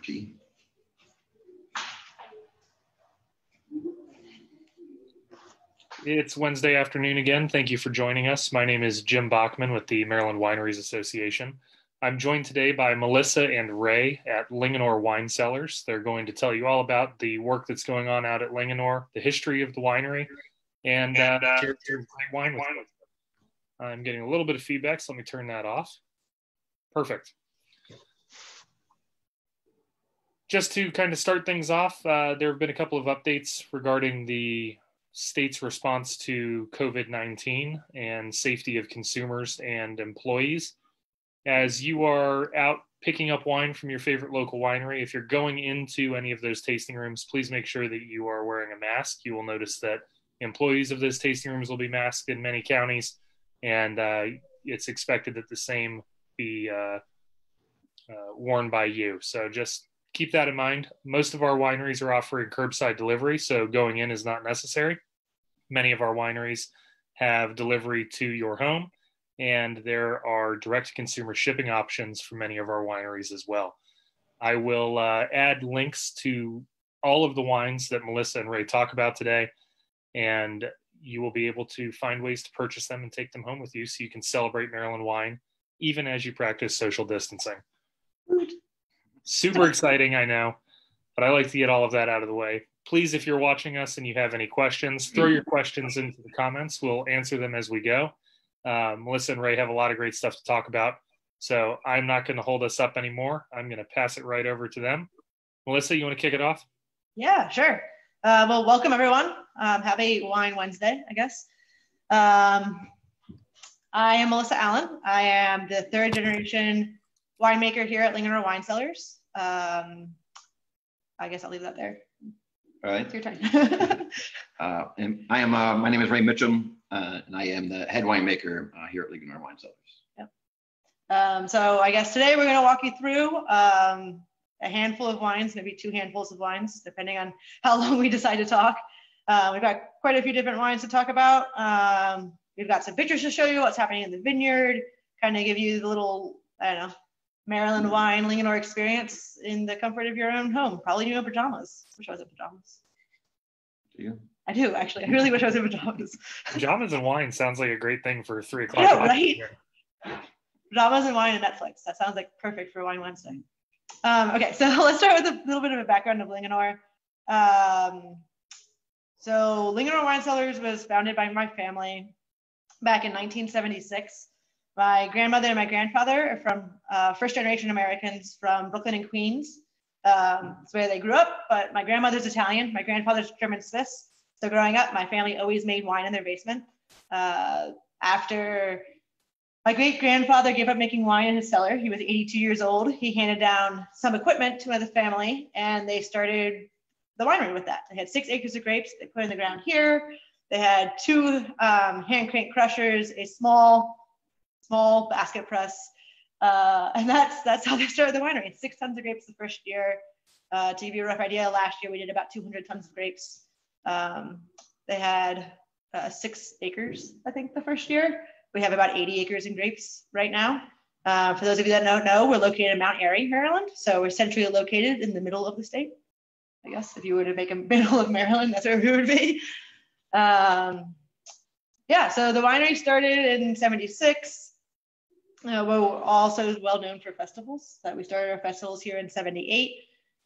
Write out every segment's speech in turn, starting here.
G. It's Wednesday afternoon again. Thank you for joining us. My name is Jim Bachman with the Maryland Wineries Association. I'm joined today by Melissa and Ray at Linganore Winecellars. They're going to tell you all about the work that's going on out at Linganore, the history of the winery, and share great wine with us. I'm getting a little bit of feedback, so let me turn that off. Perfect. Just to kind of start things off, there have been a couple of updates regarding the state's response to COVID-19 and safety of consumers and employees. As you are out picking up wine from your favorite local winery, if you're going into any of those tasting rooms, please make sure that you are wearing a mask. You will notice that employees of those tasting rooms will be masked in many counties, and it's expected that the same be worn by you. So just keep that in mind. Most of our wineries are offering curbside delivery, so going in is not necessary. Many of our wineries have delivery to your home, and there are direct-to-consumer shipping options for many of our wineries as well. I will add links to all of the wines that Melissa and Ray talk about today, and you will be able to find ways to purchase them and take them home with you so you can celebrate Maryland wine, even as you practice social distancing. Super exciting, I know, but I like to get all of that out of the way. Please, if you're watching us and you have any questions, throw your questions into the comments. We'll answer them as we go. Melissa and Ray have a lot of great stuff to talk about, so I'm not going to hold us up anymore. I'm going to pass it right over to them. Melissa, you want to kick it off? Yeah, sure. Well, welcome everyone. Happy Wine Wednesday, I guess. I am Melissa Aellen. I am the third generation winemaker here at Linganore Winecellars. I guess I'll leave that there. All right. It's your turn. And I am, my name is Ray Mitcham, and I am the head winemaker here at Linganore Winecellars. Yep. So I guess today we're going to walk you through a handful of wines, maybe 2 handfuls of wines, depending on how long we decide to talk. We've got quite a few different wines to talk about. We've got some pictures to show you what's happening in the vineyard, kind of give you the little, I don't know, Maryland wine, Linganore experience in the comfort of your own home. Probably in your pajamas. Wish I was in pajamas. Do you? I do, actually. I really wish I was in pajamas. Pajamas and wine sounds like a great thing for 3 o'clock. Yeah, right? Pajamas and wine and Netflix. That sounds like perfect for Wine Wednesday. Okay, so let's start with a little bit of a background of Linganore. So Linganore Winecellars was founded by my family back in 1976. My grandmother and my grandfather are from first-generation Americans from Brooklyn and Queens. That's where they grew up, but my grandmother's Italian, my grandfather's German-Swiss. So growing up, my family always made wine in their basement. After my great-grandfather gave up making wine in his cellar, he was 82 years old. He handed down some equipment to the family, and they started the winery with that. They had 6 acres of grapes they put in the ground here. They had 2 hand crank crushers, a small basket press, and that's how they started the winery. 6 tons of grapes the first year. To give you a rough idea, last year we did about 200 tons of grapes. They had 6 acres, I think, the first year. We have about 80 acres in grapes right now. For those of you that don't know, we're located in Mount Airy, Maryland. So we're centrally located in the middle of the state. I guess if you were to make a middle of Maryland, that's where we would be. Yeah, so the winery started in 76. We're also well known for festivals. We started our festivals here in 78.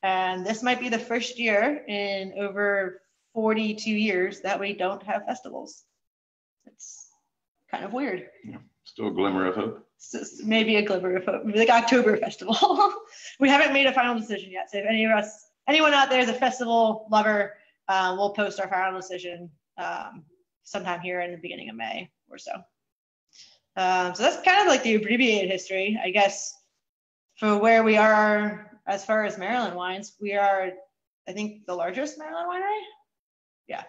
And this might be the first year in over 42 years that we don't have festivals. It's kind of weird. Yeah, still a glimmer of hope. Maybe a glimmer of hope, like October Festival. We haven't made a final decision yet. So if anyone out there is a festival lover, we'll post our final decision sometime here in the beginning of May or so. So that's kind of like the abbreviated history, I guess, for where we are as far as Maryland wines. We are, I think, the largest Maryland winery. Yeah,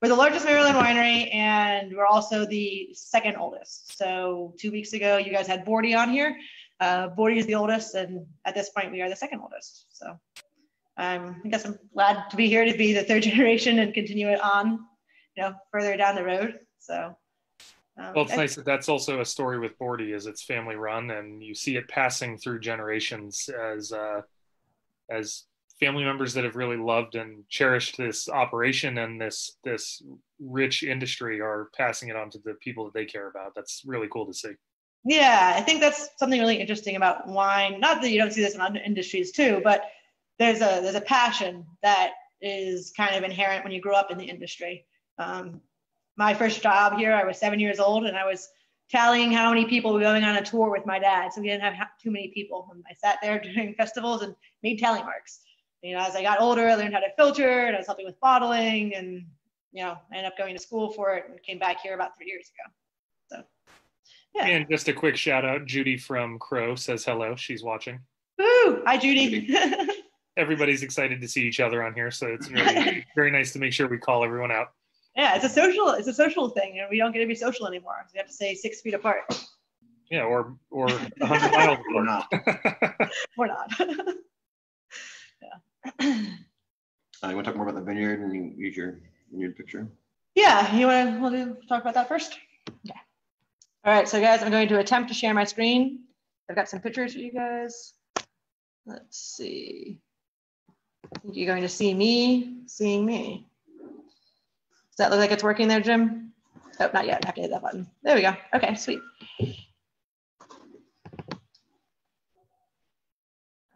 we're the largest Maryland winery, and we're also the second oldest. So 2 weeks ago, you guys had Bordy on here. Bordy is the oldest, and at this point, we are the second oldest. So I guess I'm glad to be here to be the third generation and continue it on, further down the road. So. Well, it's nice that that's also a story with Bordy, is it's family run, and you see it passing through generations as as family members that have really loved and cherished this operation and this rich industry are passing it on to the people that they care about. That's really cool to see. Yeah, I think that's something really interesting about wine. Not that you don't see this in other industries too, but there's a passion that is kind of inherent when you grow up in the industry. My first job here, I was 7 years old, and I was tallying how many people were going on a tour with my dad. So we didn't have too many people. And I sat there during festivals and made tally marks. You know, as I got older, I learned how to filter, and I was helping with bottling, and you know, I ended up going to school for it and came back here about 3 years ago. So, yeah. And just a quick shout out, Judy from Crow says hello. She's watching. Woo! Hi, Judy. Everybody's excited to see each other on here, so it's really very nice to make sure we call everyone out. Yeah, it's a social thing, and we don't get to be social anymore. So we have to stay 6 feet apart. Yeah, or 100 miles Or not. We're not. You want to talk more about the vineyard and you use your vineyard picture? Yeah, we'll talk about that first? Yeah. All right, so guys, I'm going to attempt to share my screen. I've got some pictures for you guys. Let's see. I think you're going to see me seeing me. Does that look like it's working there, Jim? Oh, not yet. I have to hit that button. There we go. Okay, sweet.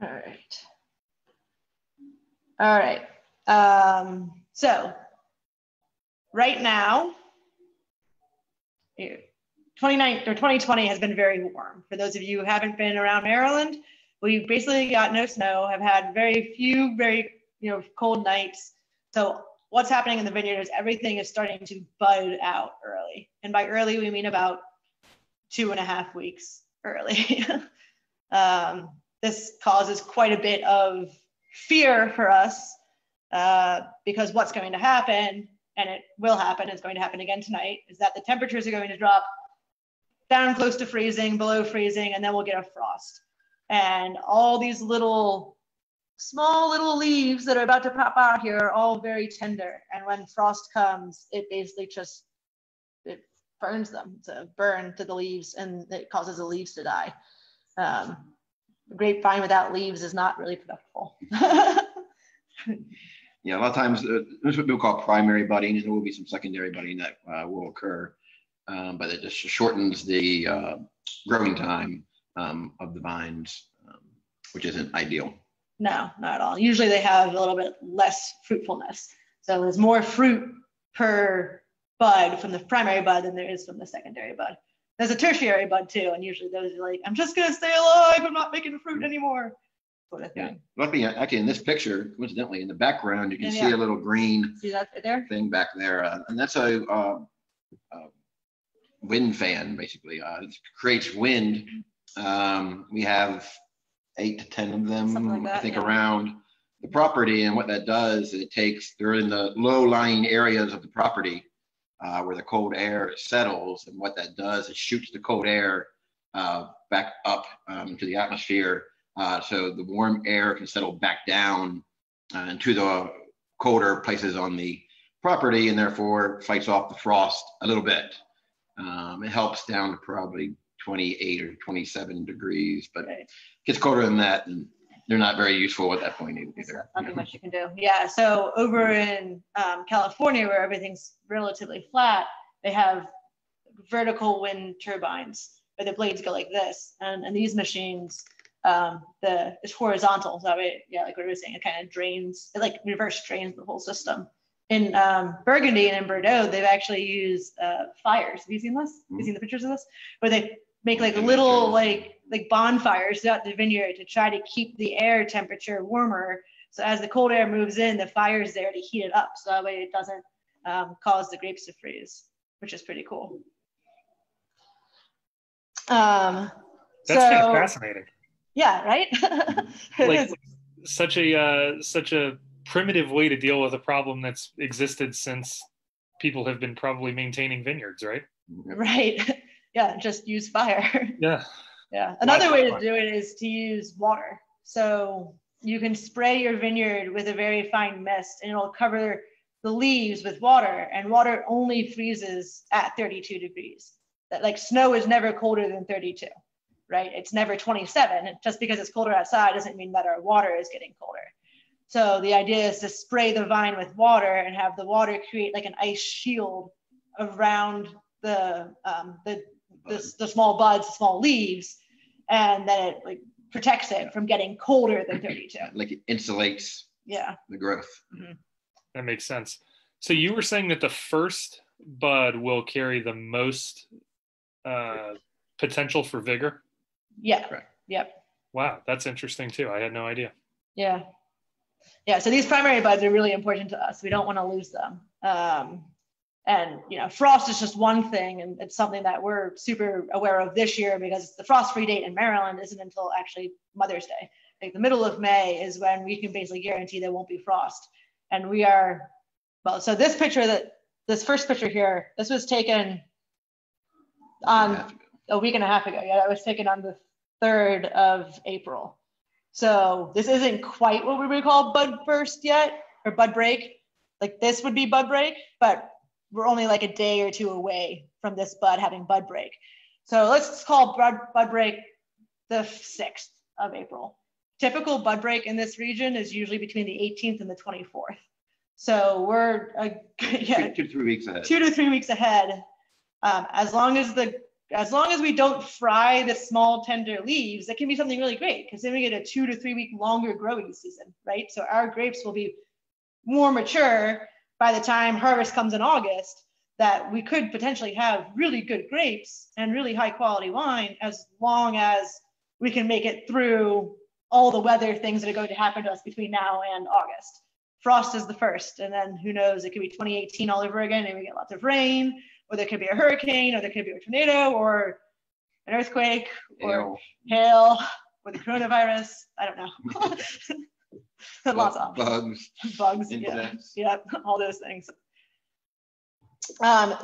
All right. All right. So right now, 2020 has been very warm. For those of you who haven't been around Maryland, we basically got no snow, have had very few, cold nights. So what's happening in the vineyard is everything is starting to bud out early. And by early, we mean about 2.5 weeks early. This causes quite a bit of fear for us because what's going to happen, and it will happen, it's going to happen again tonight, is that the temperatures are going to drop down close to freezing, below freezing, and then we'll get a frost. And all these small little leaves that are about to pop out here are all very tender. And when frost comes, it basically it burns them, to burn to the leaves, and it causes the leaves to die. Grapevine without leaves is not really productive. Yeah, a lot of times there's what we call primary budding, and there will be some secondary budding that will occur, but it just shortens the growing time of the vines, which isn't ideal. No, not at all. Usually they have a little bit less fruitfulness. So there's more fruit per bud from the primary bud than there is from the secondary bud. There's a tertiary bud too, and usually those are like, I'm just gonna stay alive, I'm not making fruit anymore, sort of thing. Luckily, actually in this picture, coincidentally, in the background, you can see a little green see that right there? Thing back there, and that's a wind fan, basically. It creates wind. We have 8 to 10 of them, like that, I think, around the property, and what that does is they're in the low-lying areas of the property where the cold air settles, and what that does is shoots the cold air back up into the atmosphere, so the warm air can settle back down into the colder places on the property, and therefore fights off the frost a little bit. It helps down to probably 28 or 27 degrees, but it gets colder than that, and they're not very useful at that point either. Nothing much you can do. Yeah, so over in California, where everything's relatively flat, they have vertical wind turbines where the blades go like this, and these machines, it's horizontal, so like what we were saying, it kind of drains, it like reverse drains the whole system. In Burgundy and in Bordeaux, they've actually used fires. Have you seen this? Have you seen the pictures of this? Where they make like little like bonfires throughout the vineyard to try to keep the air temperature warmer. So as the cold air moves in, the fire's there to heat it up, so that way it doesn't cause the grapes to freeze, which is pretty cool. That's kind of fascinating. Yeah, right? Like such a primitive way to deal with a problem that's existed since people have been probably maintaining vineyards, right? Right. Yeah, just use fire. Yeah. Yeah. Another way to do it is to use water. So you can spray your vineyard with a very fine mist, and it'll cover the leaves with water, and water only freezes at 32 degrees. That, like, snow is never colder than 32, right? It's never 27. Just because it's colder outside doesn't mean that our water is getting colder. So the idea is to spray the vine with water and have the water create like an ice shield around the small buds, the small leaves, and then it like protects it from getting colder than 32. Like it insulates the growth. Mm-hmm. That makes sense. So you were saying that the first bud will carry the most potential for vigor? Yeah. Correct. Yep. Wow, that's interesting too. I had no idea. Yeah. Yeah. So these primary buds are really important to us. We don't want to lose them. And, you know, frost is just one thing, and it's something that we're super aware of this year because the frost-free date in Maryland isn't until actually Mother's Day. Like the middle of May is when we can basically guarantee there won't be frost. And we are, well, so this first picture here, this was taken on a week and a half ago. Yeah, it was taken on the 3rd of April. So this isn't quite what we would call bud burst yet, or bud break. Like this would be bud break, but we're only like a day or two away from this bud having bud break. So let's call bud break the 6th of April. Typical bud break in this region is usually between the 18th and the 24th. So we're 2 to 3 weeks ahead. 2 to 3 weeks ahead. As long as we don't fry the small tender leaves, that can be something really great because then we get a 2 to 3 week longer growing season, right? So our grapes will be more mature by the time harvest comes in August, that we could potentially have really good grapes and really high quality wine as long as we can make it through all the weather things that are going to happen to us between now and August. Frost is the first, and then who knows, it could be 2018 all over again and we get lots of rain, or there could be a hurricane, or there could be a tornado, or an earthquake, or hail, or the coronavirus. I don't know. Lots of bugs, yeah, all those things.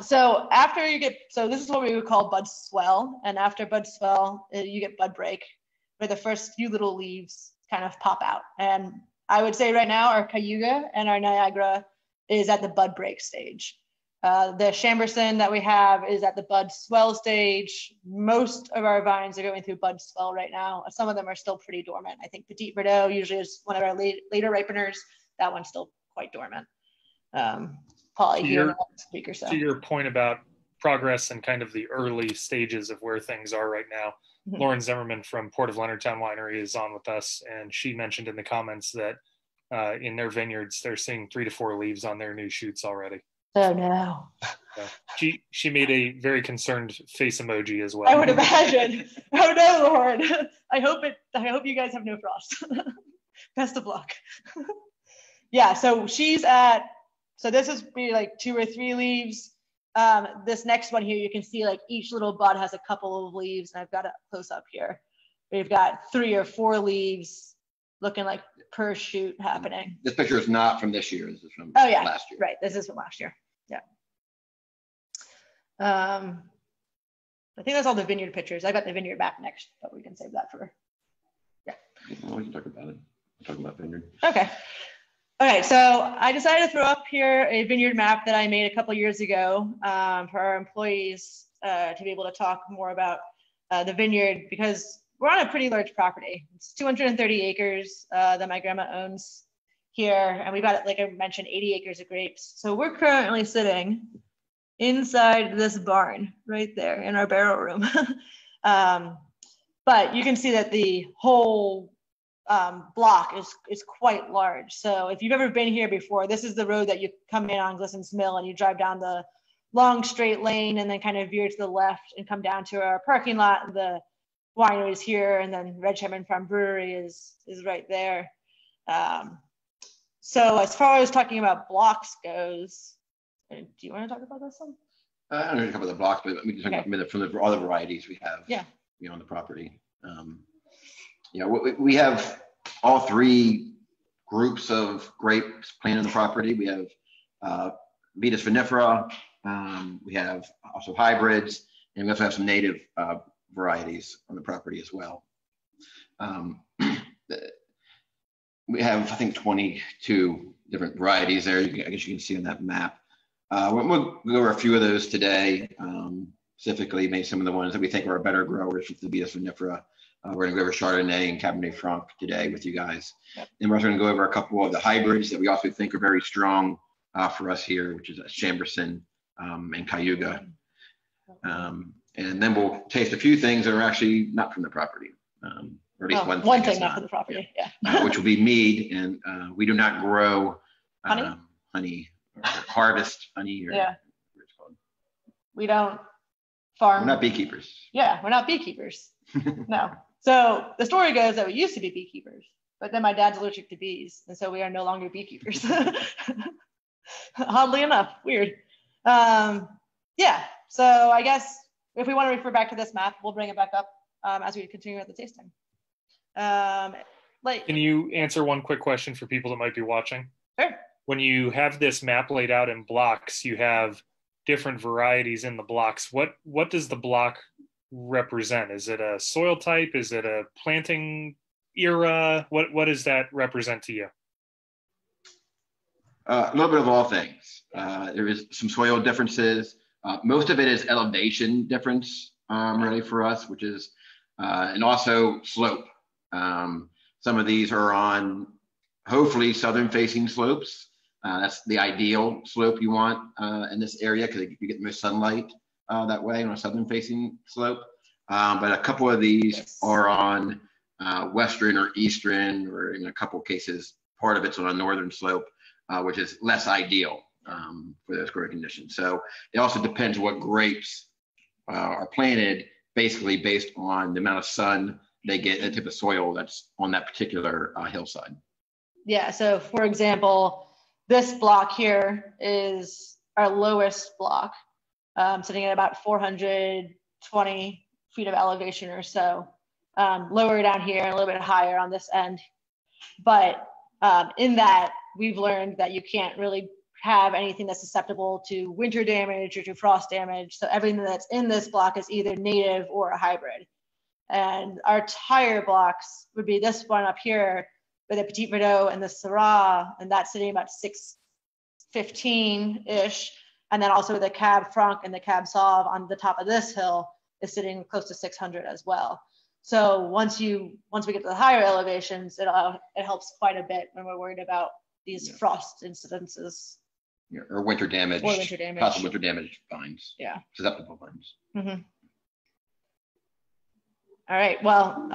So after you get, so this is what we would call bud swell, and after bud swell, you get bud break, where the first few little leaves kind of pop out. And I would say right now our Cayuga and our Niagara is at the bud break stage. The Chamberson that we have is at the bud swell stage. Most of our vines are going through bud swell right now. Some of them are still pretty dormant. I think Petit Verdot usually is one of our later ripeners. That one's still quite dormant. Probably here in the next week or so. To your point about progress and kind of the early stages of where things are right now, mm-hmm. Lauren Zimmerman from Port of Leonardtown Winery is on with us, and she mentioned in the comments that in their vineyards, they're seeing 3 to 4 leaves on their new shoots already. Oh no. She made a very concerned face emoji as well. I would imagine. Oh no, Lord. I hope you guys have no frost. Best of luck. Yeah, so so this is maybe like 2 or 3 leaves. This next one here, you can see like each little bud has a couple of leaves, and I've got it close up here. We've got 3 or 4 leaves looking like per shoot happening. This picture is not from this year. This is from last year. Right. This is from last year. Yeah. I think that's all the vineyard pictures. I got the vineyard map next, but we can save that for. Yeah. Well, we can talk about it. We're talking about vineyard. Okay. Okay. So I decided to throw up here a vineyard map that I made a couple years ago for our employees to be able to talk more about the vineyard, because we're on a pretty large property. It's 230 acres that my grandma owns here. And we've got, like I mentioned, 80 acres of grapes. So we're currently sitting inside this barn right there in our barrel room. But you can see that the whole block is quite large. So if you've ever been here before, this is the road that you come in on Glisson's Mill, and you drive down the long straight lane and then kind of veer to the left and come down to our parking lot. The winery is here, and then Red Chapman Farm Brewery is right there. So as far as talking about blocks goes, do you want to talk about this one? I don't know to cover the blocks, but we can talk about from all the varieties we have. Yeah. On the property. We have all 3 groups of grapes planted on the property. We have Vitis vinifera. We have also hybrids, and we also have some native varieties on the property as well. We have, I think, 22 different varieties there. I guess you can see on that map. We'll go over a few of those today. specifically, maybe some of the ones that we think are better growers with the Vita vinifera. We're going to go over Chardonnay and Cabernet Franc today with you guys. Yep. And we're also going to go over a couple of the hybrids that we also think are very strong for us here, which is Chambourcin and Cayuga. And then we'll taste a few things that are actually not from the property, or at least one thing not from the property, yeah. Which will be mead, and we do not grow honey or harvest honey, or yeah. What it's called. We don't farm. We're not beekeepers. Yeah, we're not beekeepers. No. So the story goes that we used to be beekeepers, but then my dad's allergic to bees, and so we are no longer beekeepers. Oddly enough, weird. Yeah. So I guess if we want to refer back to this map, we'll bring it back up as we continue at the tasting. Can you answer one quick question for people that might be watching? Sure. When you have this map laid out in blocks, you have different varieties in the blocks. What does the block represent? Is it a soil type? Is it a planting era? What does that represent to you? A little bit of all things. There is some soil differences. Most of it is elevation difference, really, for us, which is, and also slope. Some of these are on hopefully southern facing slopes. That's the ideal slope you want in this area, because you get the most sunlight that way on a southern facing slope. But a couple of these are on western or eastern, or in a couple of cases, part of it's on a northern slope, which is less ideal for those growing conditions. So it also depends what grapes are planted, basically based on the amount of sun they get, the type of soil that's on that particular hillside. Yeah, so for example, this block here is our lowest block, sitting at about 420 feet of elevation or so, lower down here and a little bit higher on this end. But in that, we've learned that you can't really have anything that's susceptible to winter damage or to frost damage. So everything that's in this block is either native or a hybrid. And our higher blocks would be this one up here with the Petit Verdot and the Syrah, and that's sitting about 615-ish. And then also the Cab Franc and the Cab Sauv on the top of this hill is sitting close to 600 as well. So once we get to the higher elevations, it helps quite a bit when we're worried about these frost incidences. Yeah, or winter damage. Possible winter damage vines. Yeah. Susceptible vines. Mm-hmm. All right. Well,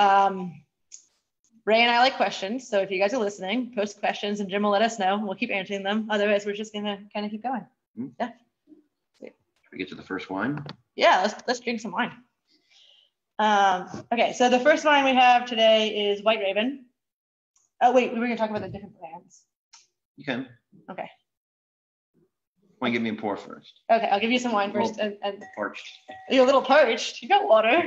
Ray and I like questions. So if you guys are listening, post questions and Jim will let us know. We'll keep answering them. Otherwise, we're just going to kind of keep going. Mm-hmm. Yeah. Should we get to the first wine? Yeah, let's drink some wine. Okay, so the first wine we have today is White Raven. Oh, wait, we were going to talk about the different brands. You can. Okay. Want to give me a pour first? Okay, I'll give you some wine first. And parched. You're a little parched. You got water.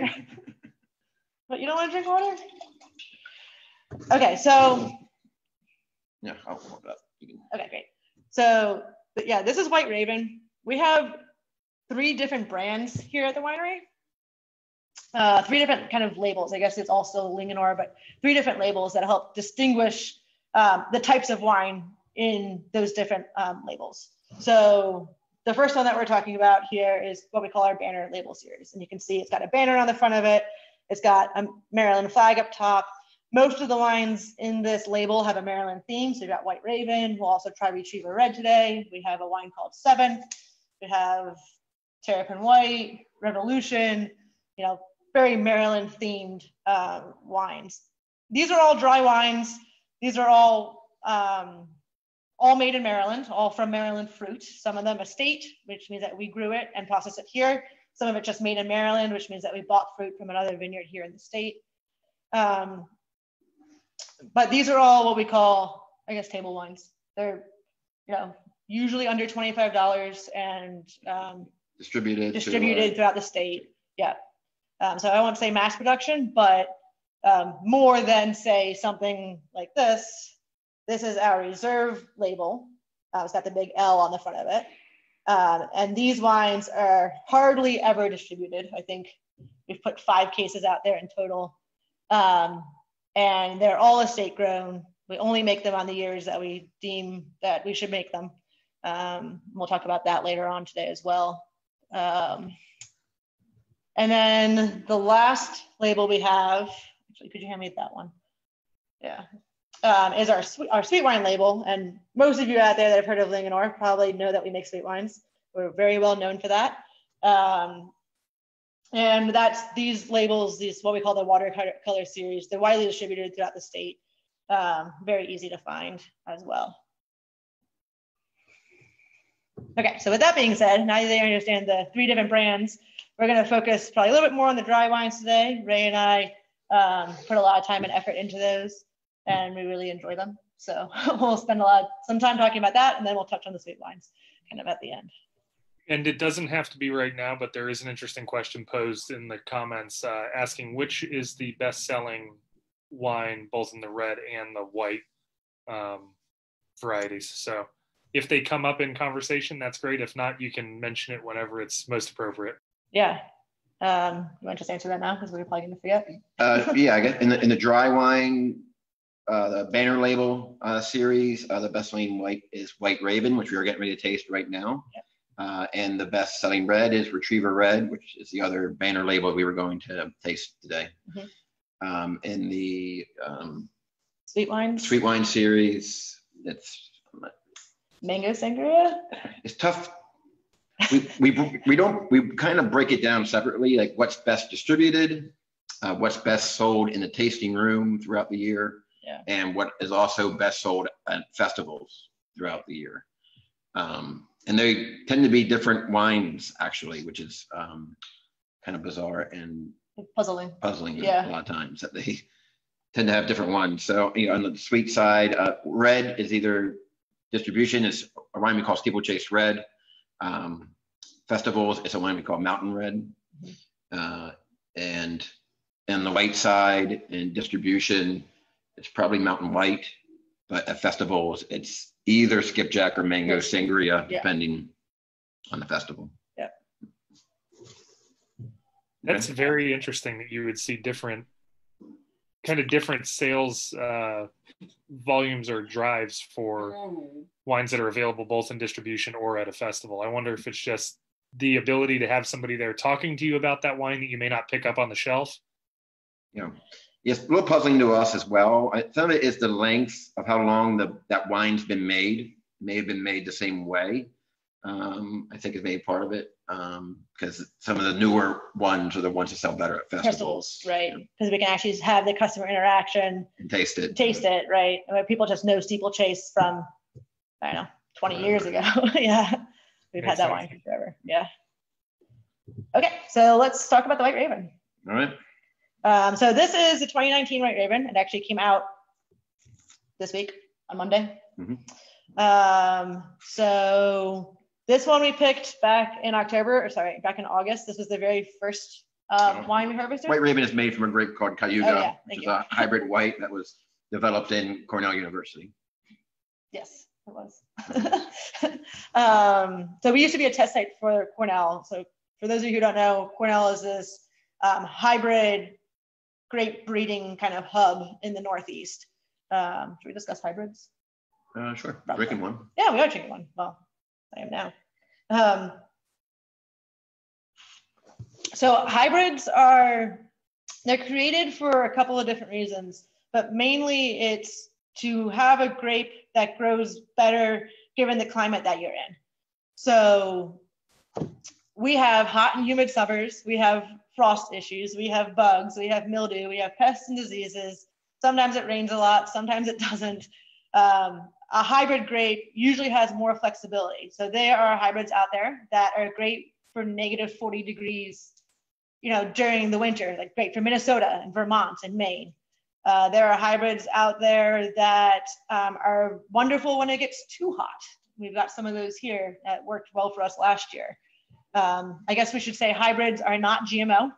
But you don't want to drink water? Okay, so. Yeah, I'll hold it up. Okay, great. So, yeah, this is White Raven. We have 3 different brands here at the winery. 3 different kind of labels. I guess it's all still Linganore, but 3 different labels that help distinguish the types of wine in those different labels. So the first one that we're talking about here is what we call our banner label series. And you can see it's got a banner on the front of it. It's got a Maryland flag up top. Most of the wines in this label have a Maryland theme. So we've got White Raven. We'll also try Retriever Red today. We have a wine called 7. We have Terrapin White, Revolution, very Maryland themed wines. These are all dry wines. These are all made in Maryland, all from Maryland fruit. Some of them estate, which means that we grew it and processed it here. Some of it just made in Maryland, which means that we bought fruit from another vineyard here in the state. But these are all what we call, I guess, table wines. They're, usually under $25 and distributed throughout the state. Yeah. So I won't say mass production, but more than say something like this. This is our reserve label. It's got the big L on the front of it. And these wines are hardly ever distributed. I think we've put 5 cases out there in total. And they're all estate grown. We only make them on the years that we deem that we should make them. We'll talk about that later on today as well. And then the last label we have, actually, could you hand me that one? Yeah, is our sweet wine label. And most of you out there that have heard of Linganore probably know that we make sweet wines. We're very well known for that. And that's these labels, these what we call the watercolor series. They're widely distributed throughout the state. Very easy to find as well. Okay, so with that being said, now that you understand the 3 different brands, we're going to focus probably a little bit more on the dry wines today. Ray and I put a lot of time and effort into those, and we really enjoy them. So we'll spend some time talking about that, and then we'll touch on the sweet wines kind of at the end. And it doesn't have to be right now, but there is an interesting question posed in the comments asking which is the best-selling wine, both in the red and the white varieties. So if they come up in conversation, that's great. If not, you can mention it whenever it's most appropriate. Yeah. You want to just answer that now because we're probably going to forget? Yeah, I guess in the dry wine, the banner label series, the best-selling white is White Raven, which we are getting ready to taste right now. Yep. And the best-selling red is Retriever Red, which is the other banner label we were going to taste today. Mm-hmm. In the sweet wine series, it's mango sangria. It's tough. We kind of break it down separately, like what's best distributed, what's best sold in the tasting room throughout the year, yeah, and what is also best sold at festivals throughout the year. And they tend to be different wines, actually, which is kind of bizarre and puzzling. Yeah. A lot of times that they tend to have different ones. So, on the sweet side, red is either distribution, is a wine we call Steeplechase Red. Festivals, it's a wine we call Mountain Red. Mm-hmm. And on the white side, in distribution, it's probably Mountain White, but at festivals, it's either skipjack or mango sangria, depending on the festival. Yeah. That's very interesting that you would see different sales volumes or drives for wines that are available both in distribution or at a festival. I wonder if it's just the ability to have somebody there talking to you about that wine that you may not pick up on the shelf. Yeah. It's a little puzzling to us as well. Some of it is the length of how long that wine's been made. It may have been made the same way. I think is maybe part of it, because some of the newer ones are the ones that sell better at festivals. Right? Because we can actually have the customer interaction and taste it. Right? I mean, people just know Steeplechase from 20 years ago. Yeah, we've had that wine forever. Yeah. Okay, so let's talk about the White Raven. All right. So this is the 2019 White Raven. It actually came out this week on Monday. Mm-hmm. So this one we picked back in August. This was the very first wine we harvested. White Raven is made from a grape called Cayuga, which is a hybrid white that was developed in Cornell University. Yes, it was. So we used to be a test site for Cornell. So for those of you who don't know, Cornell is this hybrid grape breeding kind of hub in the Northeast. Should we discuss hybrids? Sure. Drinking one. Yeah, we are drinking one. Well, I am now. So hybrids they're created for a couple of different reasons, but mainly it's to have a grape that grows better given the climate that you're in. So we have hot and humid summers, we have frost issues, we have bugs, we have mildew, we have pests and diseases. Sometimes it rains a lot, sometimes it doesn't. A hybrid grape usually has more flexibility. So there are hybrids out there that are great for -40 degrees, during the winter, like great for Minnesota and Vermont and Maine. There are hybrids out there that are wonderful when it gets too hot. We've got some of those here that worked well for us last year. I guess we should say hybrids are not GMO.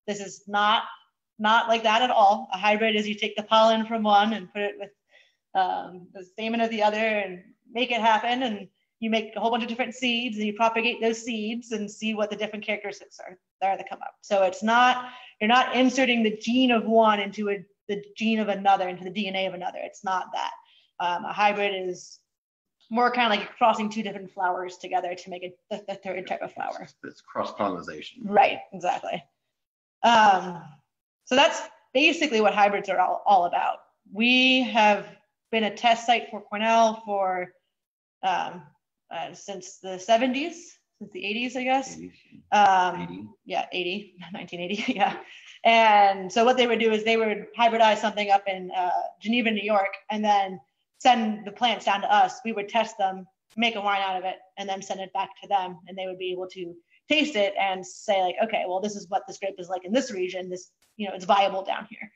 This is not like that at all. A hybrid is you take the pollen from one and put it with the stamen of the other and make it happen, and you make a whole bunch of different seeds and you propagate those seeds and see what the different characteristics are there that come up. So you're not inserting the gene of one into the gene of another, into the DNA of another. It's not that. A hybrid is more kind of like crossing two different flowers together to make a third type of flower. It's cross-pollination. Right, exactly. So that's basically what hybrids are all about. We have been a test site for Cornell for since the 70s, since the 80s, I guess. 80. Yeah, 1980, yeah. And so what they would do is they would hybridize something up in Geneva, New York, and then send the plants down to us. We would test them, make a wine out of it, and then send it back to them, and they would be able to taste it and say like, okay, well, this is what this grape is like in this region. This, it's viable down here.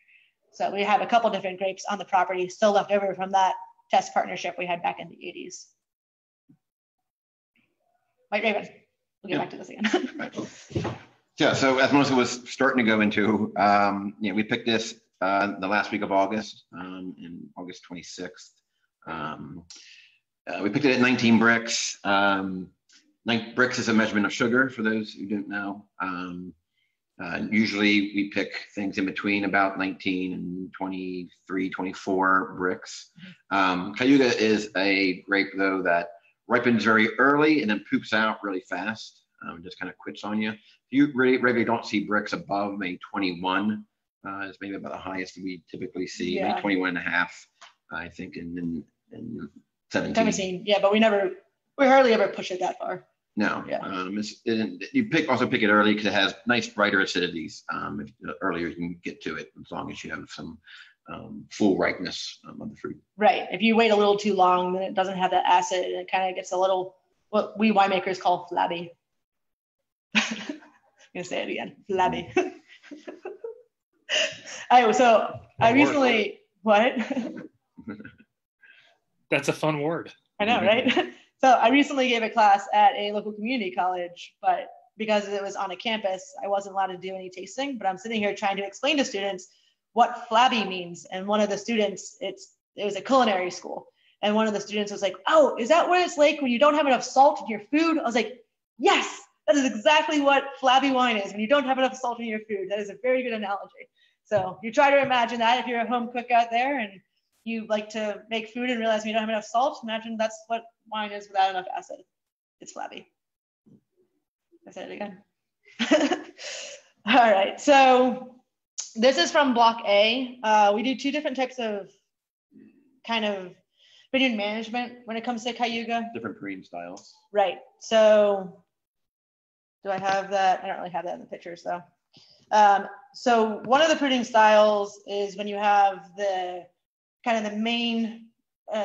So we have a couple different grapes on the property still left over from that test partnership we had back in the 80s. White Raven. We'll get back to this again. Right. Yeah, so as Melissa was starting to go into, we picked this the last week of August, in August 26th. We picked it at 19 bricks. 9 bricks is a measurement of sugar, for those who don't know. Usually we pick things in between about 19 and 23, 24 bricks. Cayuga is a grape, though, that ripens very early and then poops out really fast. Just kind of quits on you. You regularly don't see bricks above maybe 21. Is maybe about the highest we typically see, maybe 21 and a half, I think, in 17. Yeah, but we hardly ever push it that far. No, yeah. You also pick it early because it has nice brighter acidities. If earlier you can get to it, as long as you have some full ripeness of the fruit. Right. If you wait a little too long, then it doesn't have that acid, and it kind of gets a little, what we winemakers call flabby. I'm gonna say it again, flabby. I recently, what? That's a fun word. I know, right? So I recently gave a class at a local community college, but because it was on a campus, I wasn't allowed to do any tasting, but I'm sitting here trying to explain to students what flabby means. And one of the students, it was a culinary school, and one of the students was like, oh, is that what it's like when you don't have enough salt in your food? I was like, yes, that is exactly what flabby wine is, when you don't have enough salt in your food. That is a very good analogy. So you try to imagine that if you're a home cook out there and you like to make food and realize you don't have enough salt, imagine that's what wine is without enough acid. It's flabby. I said it again. All right, so this is from Block A. We do 2 different types of kind of vineyard management when it comes to Cayuga. Different pruning styles. Right, so do I have that? I don't really have that in the pictures though. So one of the pruning styles is when you have the kind of the main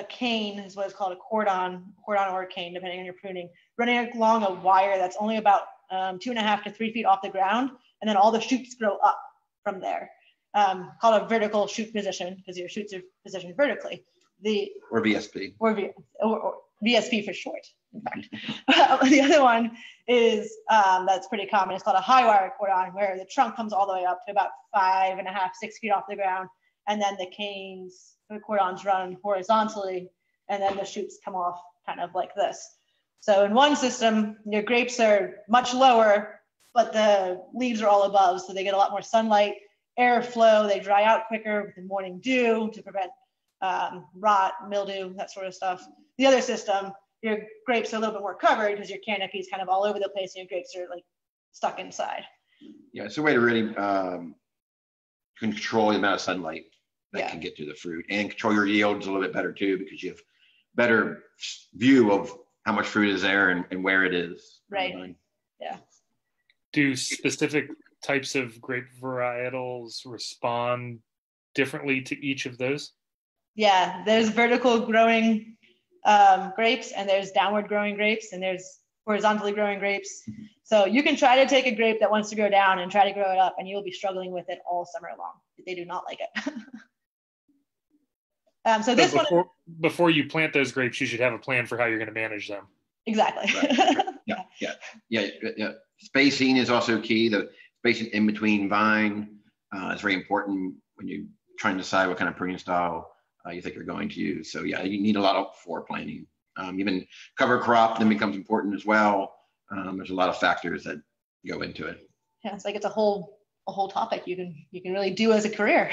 cane, is what is called a cordon or cane, depending on your pruning, running along a wire that's only about 2.5 to 3 feet off the ground, and then all the shoots grow up from there. Called a vertical shoot position, because your shoots are positioned vertically. Or VSP. Or VSP for short, in fact. The other one is, that's pretty common, it's called a high wire cordon, where the trunk comes all the way up to about 5.5, 6 feet off the ground, and then the cordons run horizontally, and then the shoots come off kind of like this. So in one system, your grapes are much lower, but the leaves are all above, so they get a lot more sunlight, airflow, they dry out quicker with the morning dew to prevent rot, mildew, that sort of stuff. The other system, your grapes are a little bit more covered because your canopy is kind of all over the place and your grapes are like stuck inside. Yeah, it's a way to really control the amount of sunlight that can get to the fruit, and control your yields a little bit better too, because you have better view of how much fruit is there and where it is. Right. Yeah. Do specific types of grape varietals respond differently to each of those? Yeah, there's vertical growing grapes, and there's downward growing grapes, and there's horizontally growing grapes. So you can try to take a grape that wants to grow down and try to grow it up, and you'll be struggling with it all summer long. They do not like it. So this before you plant those grapes, you should have a plan for how you're going to manage them. Exactly. Right. Yeah. Spacing is also key. The spacing in between vine is very important when you're trying to decide what kind of pruning style you think you're going to use. So yeah, you need a lot of foreplanning. Even cover crop then becomes important as well. There's a lot of factors that go into it. Yeah, it's like it's a whole topic you can really do as a career.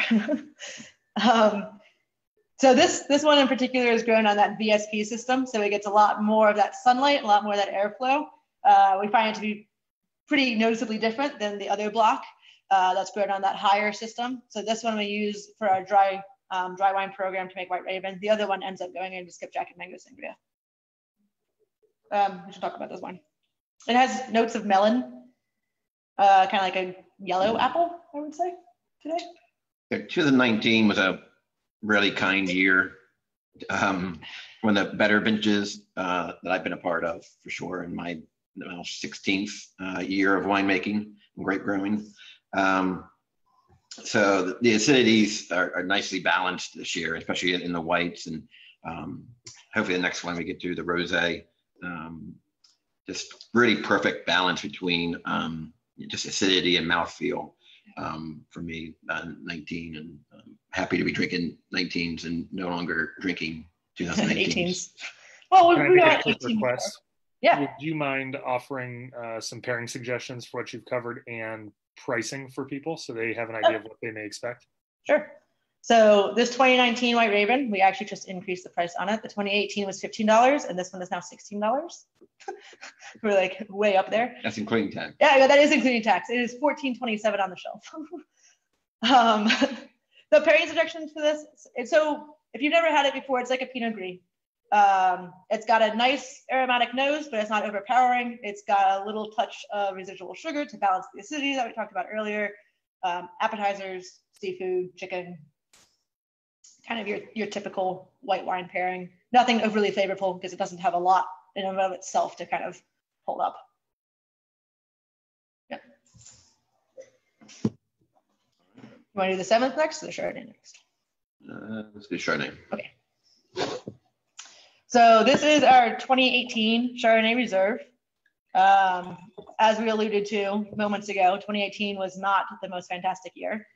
So this one in particular is grown on that VSP system, so it gets a lot more of that sunlight, a lot more of that airflow. We find it to be pretty noticeably different than the other block. that's grown on that higher system. So this one we use for our dry wine program to make White Raven. The other one ends up going into Skipjack and Mango Sangria. We should talk about this one. It has notes of melon, kind of like a yellow apple, I would say, today. 2019 was a really kind year. One of the better vintages that I've been a part of, for sure, in my 16th year of winemaking and grape growing. So the acidities are nicely balanced this year, especially in the whites, and hopefully the next one we get to the rosé. Just really perfect balance between just acidity and mouthfeel for me. 19, and happy to be drinking 19s and no longer drinking 2018s. Well, Can I we make are a quick 18. request? Yeah. Would you mind offering some pairing suggestions for what you've covered and pricing for people so they have an idea of what they may expect? Sure. So this 2019 White Raven, we actually just increased the price on it. The 2018 was $15, and this one is now $16. We're like way up there. That's including tax. Yeah, that is including tax. It is $14.27 on the shelf. The pairing suggestions for this. So if you've never had it before, it's like a Pinot Gris. It's got a nice aromatic nose, but it's not overpowering. It's got a little touch of residual sugar to balance the acidity that we talked about earlier. Appetizers, seafood, chicken, kind of your typical white wine pairing. Nothing overly flavorful because it doesn't have a lot in and of itself to kind of hold up. Yeah. You want to do the 7th next or the Chardonnay next? Let's do Chardonnay. Okay. So this is our 2018 Chardonnay Reserve. As we alluded to moments ago, 2018 was not the most fantastic year.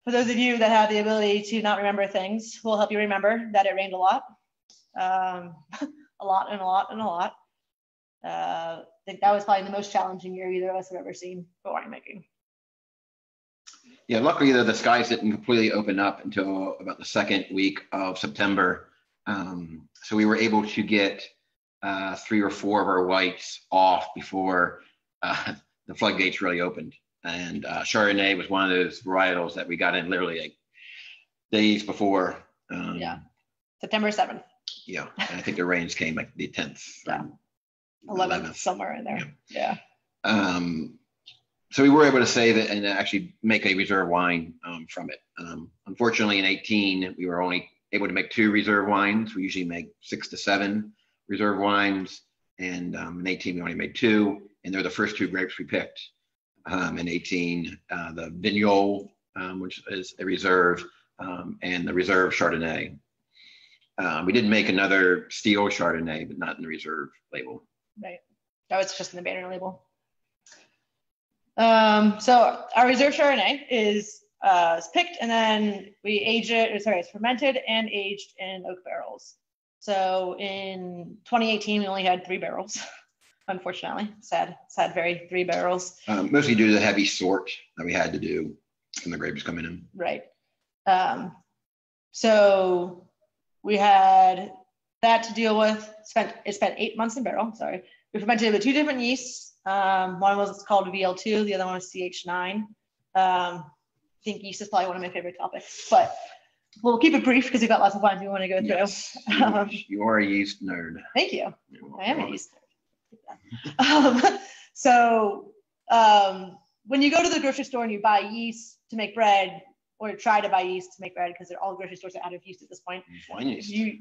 For those of you that have the ability to not remember things, we'll help you remember that it rained a lot. A lot and a lot and a lot. I think that was probably the most challenging year either of us have ever seen for winemaking. Yeah, luckily the skies didn't completely open up until about the second week of September. So we were able to get 3 or 4 of our whites off before the floodgates really opened. And Chardonnay was one of those varietals that we got in literally like days before. Yeah, September 7th. Yeah, and I think the rains came like the 10th. Yeah, 11th, somewhere in there. Yeah. So we were able to save it and actually make a reserve wine from it. Unfortunately, in 18, we were only able to make 2 reserve wines. We usually make 6 to 7 reserve wines, and in 18 we only made 2, and they're the first 2 grapes we picked. In 18, the Vignoble, which is a reserve, and the reserve Chardonnay. We did make another steel Chardonnay, but not in the reserve label. Right, that was just in the banner label. So our reserve Chardonnay is picked, and then we age it. It's fermented and aged in oak barrels. So in 2018, we only had 3 barrels. Unfortunately, sad, very 3 barrels. Mostly due to the heavy sort that we had to do when the grapes coming in. Right. So we had that to deal with. It spent 8 months in barrel. Sorry, we fermented with 2 different yeasts. One was called VL2, the other one was CH9. I think yeast is probably one of my favorite topics, but we'll keep it brief because we've got lots of wines we want to go through. Yes. You are a yeast nerd. Thank you. I am a yeast nerd. When you go to the grocery store and you buy yeast to make bread, or try to buy yeast to make bread, because all grocery stores are out of yeast at this point. Wine yeast. You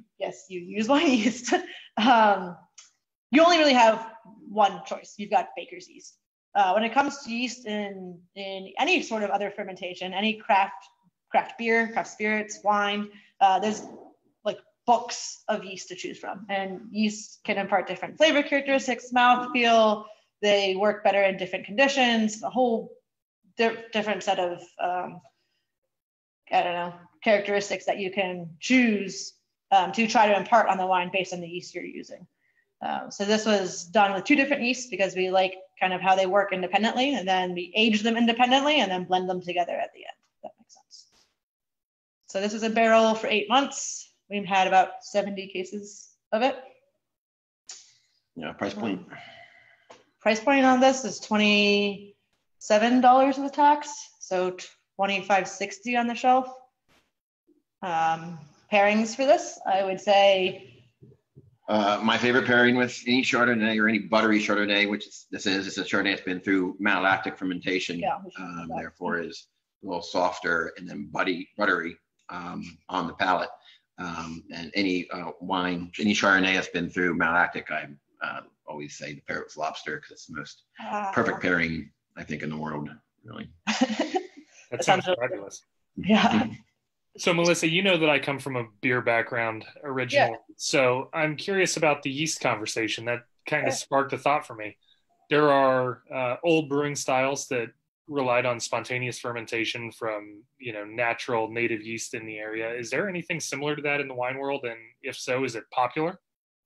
use wine yeast. You only really have one choice. You've got baker's yeast. When it comes to yeast in any sort of other fermentation, any craft beer, craft spirits, wine, there's like books of yeast to choose from, and yeast can impart different flavor characteristics, mouthfeel. They work better in different conditions. A whole different set of characteristics that you can choose to try to impart on the wine based on the yeast you're using. So this was done with 2 different yeasts because we like kind of how they work independently, and then we age them independently and then blend them together at the end. If that makes sense. So this is a barrel for 8 months. We've had about 70 cases of it. Yeah, price point. Price point on this is $27 $7 with tax, so $25.60 on the shelf. Pairings for this, I would say. My favorite pairing with any Chardonnay or any buttery Chardonnay, which this is a Chardonnay that's been through malolactic fermentation, therefore is a little softer and then buttery on the palate. And any wine, any Chardonnay that's been through malolactic, I always say to pair it with lobster because it's the most perfect pairing, I think, in the world, really. That sounds fabulous. Yeah. So Melissa, you know that I come from a beer background originally. Yeah. So I'm curious about the yeast conversation. That kind of sparked a thought for me. There are old brewing styles that relied on spontaneous fermentation from, natural native yeast in the area. Is there anything similar to that in the wine world? And if so, is it popular?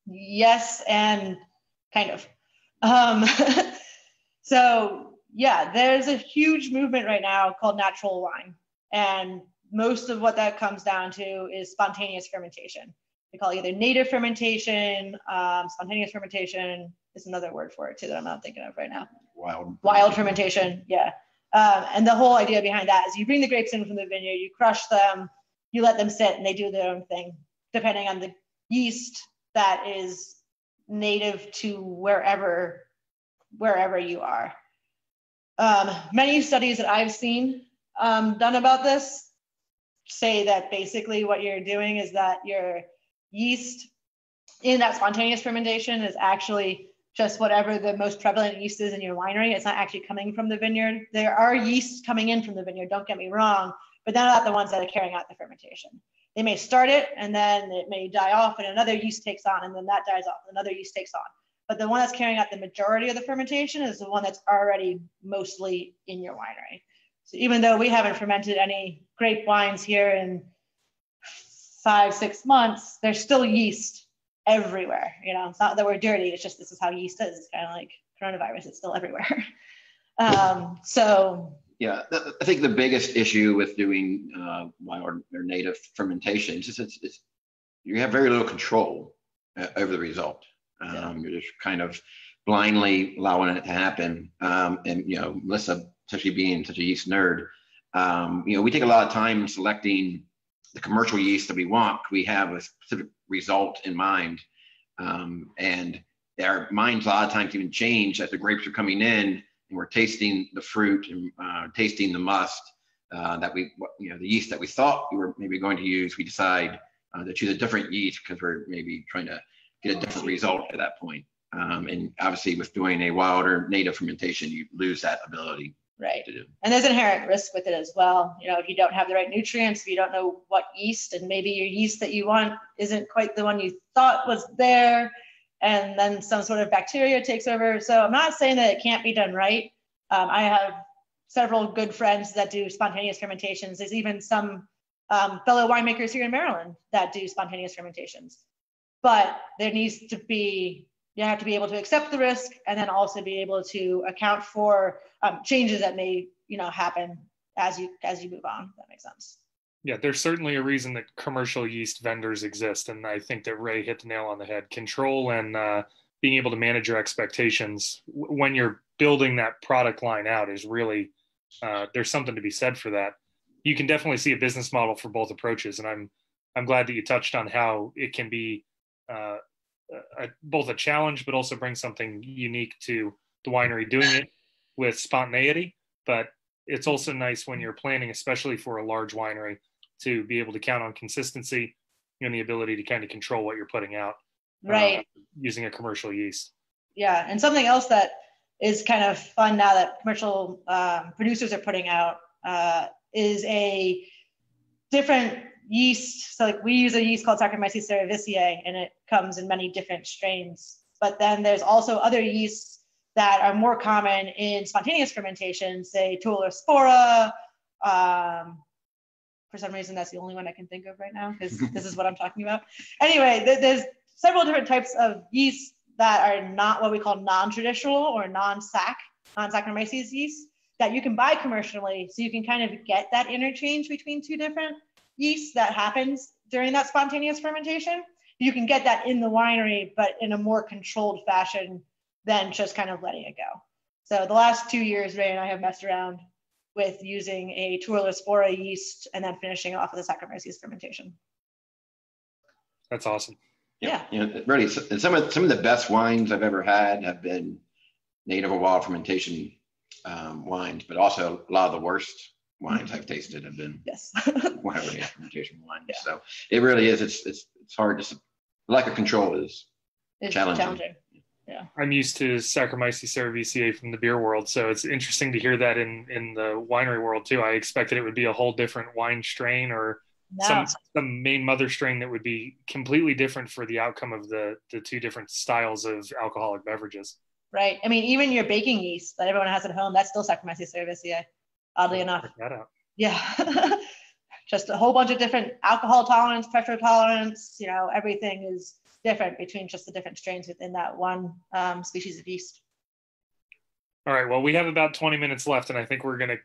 Yes, and kind of. So yeah, there's a huge movement right now called natural wine. And most of what that comes down to is spontaneous fermentation. They call it either native fermentation, spontaneous fermentation is another word for it too that I'm not thinking of right now. Wild fermentation, yeah. And the whole idea behind that is you bring the grapes in from the vineyard, you crush them, you let them sit, and they do their own thing, depending on the yeast that is native to wherever you are. Many studies that I've seen done about this say that basically what you're doing is that your yeast in that spontaneous fermentation is actually just whatever the most prevalent yeast is in your winery. It's not actually coming from the vineyard. There are yeasts coming in from the vineyard, don't get me wrong, but they're not the ones that are carrying out the fermentation. They may start it and then it may die off and another yeast takes on and then that dies off and another yeast takes on. But the one that's carrying out the majority of the fermentation is the one that's already mostly in your winery. So even though we haven't fermented any grape wines here in 5-6 months, there's still yeast everywhere. It's not that we're dirty, it's just this is how yeast is. It's kind of like coronavirus, it's still everywhere. Yeah, I think the biggest issue with doing wild or native fermentation is just you have very little control over the result. You're just kind of blindly allowing it to happen. And Melissa, especially being such a yeast nerd, we take a lot of time selecting the commercial yeast that we want. We have a specific result in mind, and our minds a lot of times even change as the grapes are coming in and we're tasting the fruit and tasting the must that the yeast that we thought we were maybe going to use. We decide to choose a different yeast because we're maybe trying to get a different result at that point. And obviously, with doing a wild or native fermentation, you lose that ability. Right. And there's inherent risk with it as well. If you don't have the right nutrients, if you don't know what yeast, and maybe your yeast that you want isn't quite the one you thought was there, and then some sort of bacteria takes over. So I'm not saying that it can't be done right. I have several good friends that do spontaneous fermentations. There's even some fellow winemakers here in Maryland that do spontaneous fermentations. But there needs to be, you have to be able to accept the risk and then also be able to account for changes that may, happen as you move on. If that makes sense. Yeah, there's certainly a reason that commercial yeast vendors exist, and I think that Ray hit the nail on the head. Control and being able to manage your expectations when you're building that product line out is really there's something to be said for that. You can definitely see a business model for both approaches, and I'm glad that you touched on how it can be both a challenge, but also bring something unique to the winery doing it with spontaneity. But it's also nice when you're planning, especially for a large winery, to be able to count on consistency and the ability to kind of control what you're putting out, right? Using a commercial yeast. Yeah, and something else that is kind of fun now that commercial producers are putting out is a different yeast. So like we use a yeast called Saccharomyces cerevisiae, and it comes in many different strains. But then there's also other yeasts that are more common in spontaneous fermentation, say Tula spora. For some reason, that's the only one I can think of right now because this is what I'm talking about. Anyway, there's several different types of yeast that are not what we call non-traditional or non-Saccharomyces yeast that you can buy commercially. So you can kind of get that interchange between two different yeast that happens during that spontaneous fermentation. You can get that in the winery, but in a more controlled fashion than just kind of letting it go. So the last 2 years, Ray and I have messed around with using a Twirler Spora yeast and then finishing off with a Saccharomyces yeast fermentation. That's awesome. Yeah. Really, and some of the best wines I've ever had have been native or wild fermentation wines, but also a lot of the worst wines I've tasted have been winery fermentation wines. Yeah. So it really is. It's hard to, lack of control is challenging. Yeah. I'm used to Saccharomyces cerevisiae from the beer world, so it's interesting to hear that in the winery world too. I expected it would be a whole different wine strain or some main mother strain that would be completely different for the outcome of the two different styles of alcoholic beverages. Right. I mean, even your baking yeast that everyone has at home, that's still Saccharomyces cerevisiae, oddly enough. Check that out. Yeah. Just a whole bunch of different alcohol tolerance, pressure tolerance, everything is different between just the different strains within that one species of yeast. All right. Well, we have about 20 minutes left, and I think we're gonna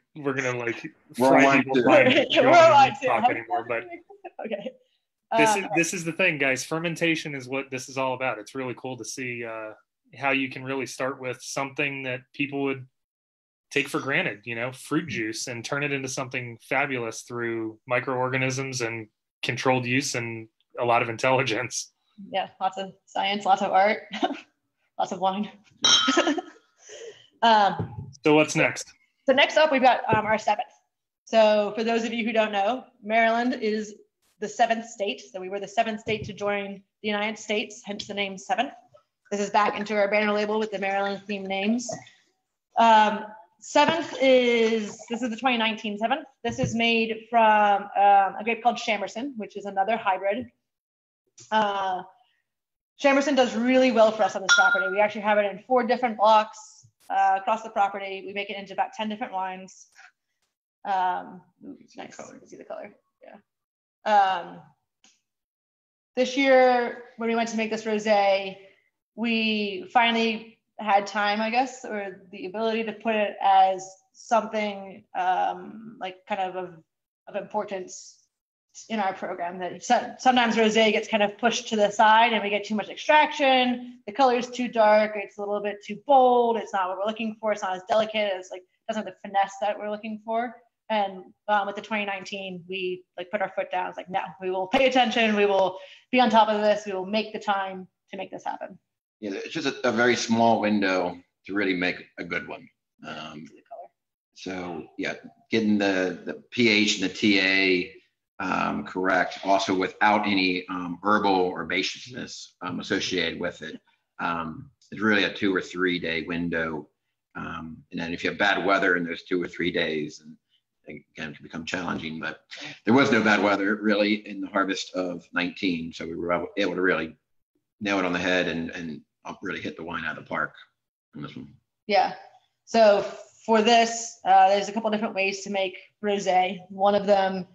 like fry people's minds. Talk anymore. But okay. This is the thing, guys. Fermentation is what this is all about. It's really cool to see how you can really start with something that people would take for granted, fruit juice, and turn it into something fabulous through microorganisms and controlled use and a lot of intelligence. Yeah, lots of science, lots of art, lots of wine. So what's next? So next up, we've got our seventh. So for those of you who don't know, Maryland is the seventh state. So we were the seventh state to join the United States, hence the name Seventh. This is back into our banner label with the Maryland themed names. Seventh this is the 2019 Seventh. This is made from a grape called Chamberson, which is another hybrid. Chamberson does really well for us on this property. We actually have it in 4 different blocks across the property. We make it into about 10 different wines. It's nice to see the color. Yeah. This year, when we went to make this rosé, we finally had time, I guess, or the ability to put it as something like kind of importance in our program. That sometimes rosé gets kind of pushed to the side and we get too much extraction. The color is too dark. It's a little bit too bold. It's not what we're looking for. It's not as delicate. It's like doesn't have the finesse that we're looking for. And with the 2019, we put our foot down. It's like, no, we will pay attention. We will be on top of this. We will make the time to make this happen. Yeah, it's just a very small window to really make a good one. So yeah, getting the pH and the TA correct, also without any herbal or herbaceousness associated with it. It's really a 2 or 3 day window. And then if you have bad weather in those 2 or 3 days, and again, it can become challenging, but there was no bad weather really in the harvest of 19. So we were able to really nail it on the head and really hit the wine out of the park on this one. Yeah. So for this, there's a couple of different ways to make rosé. One of them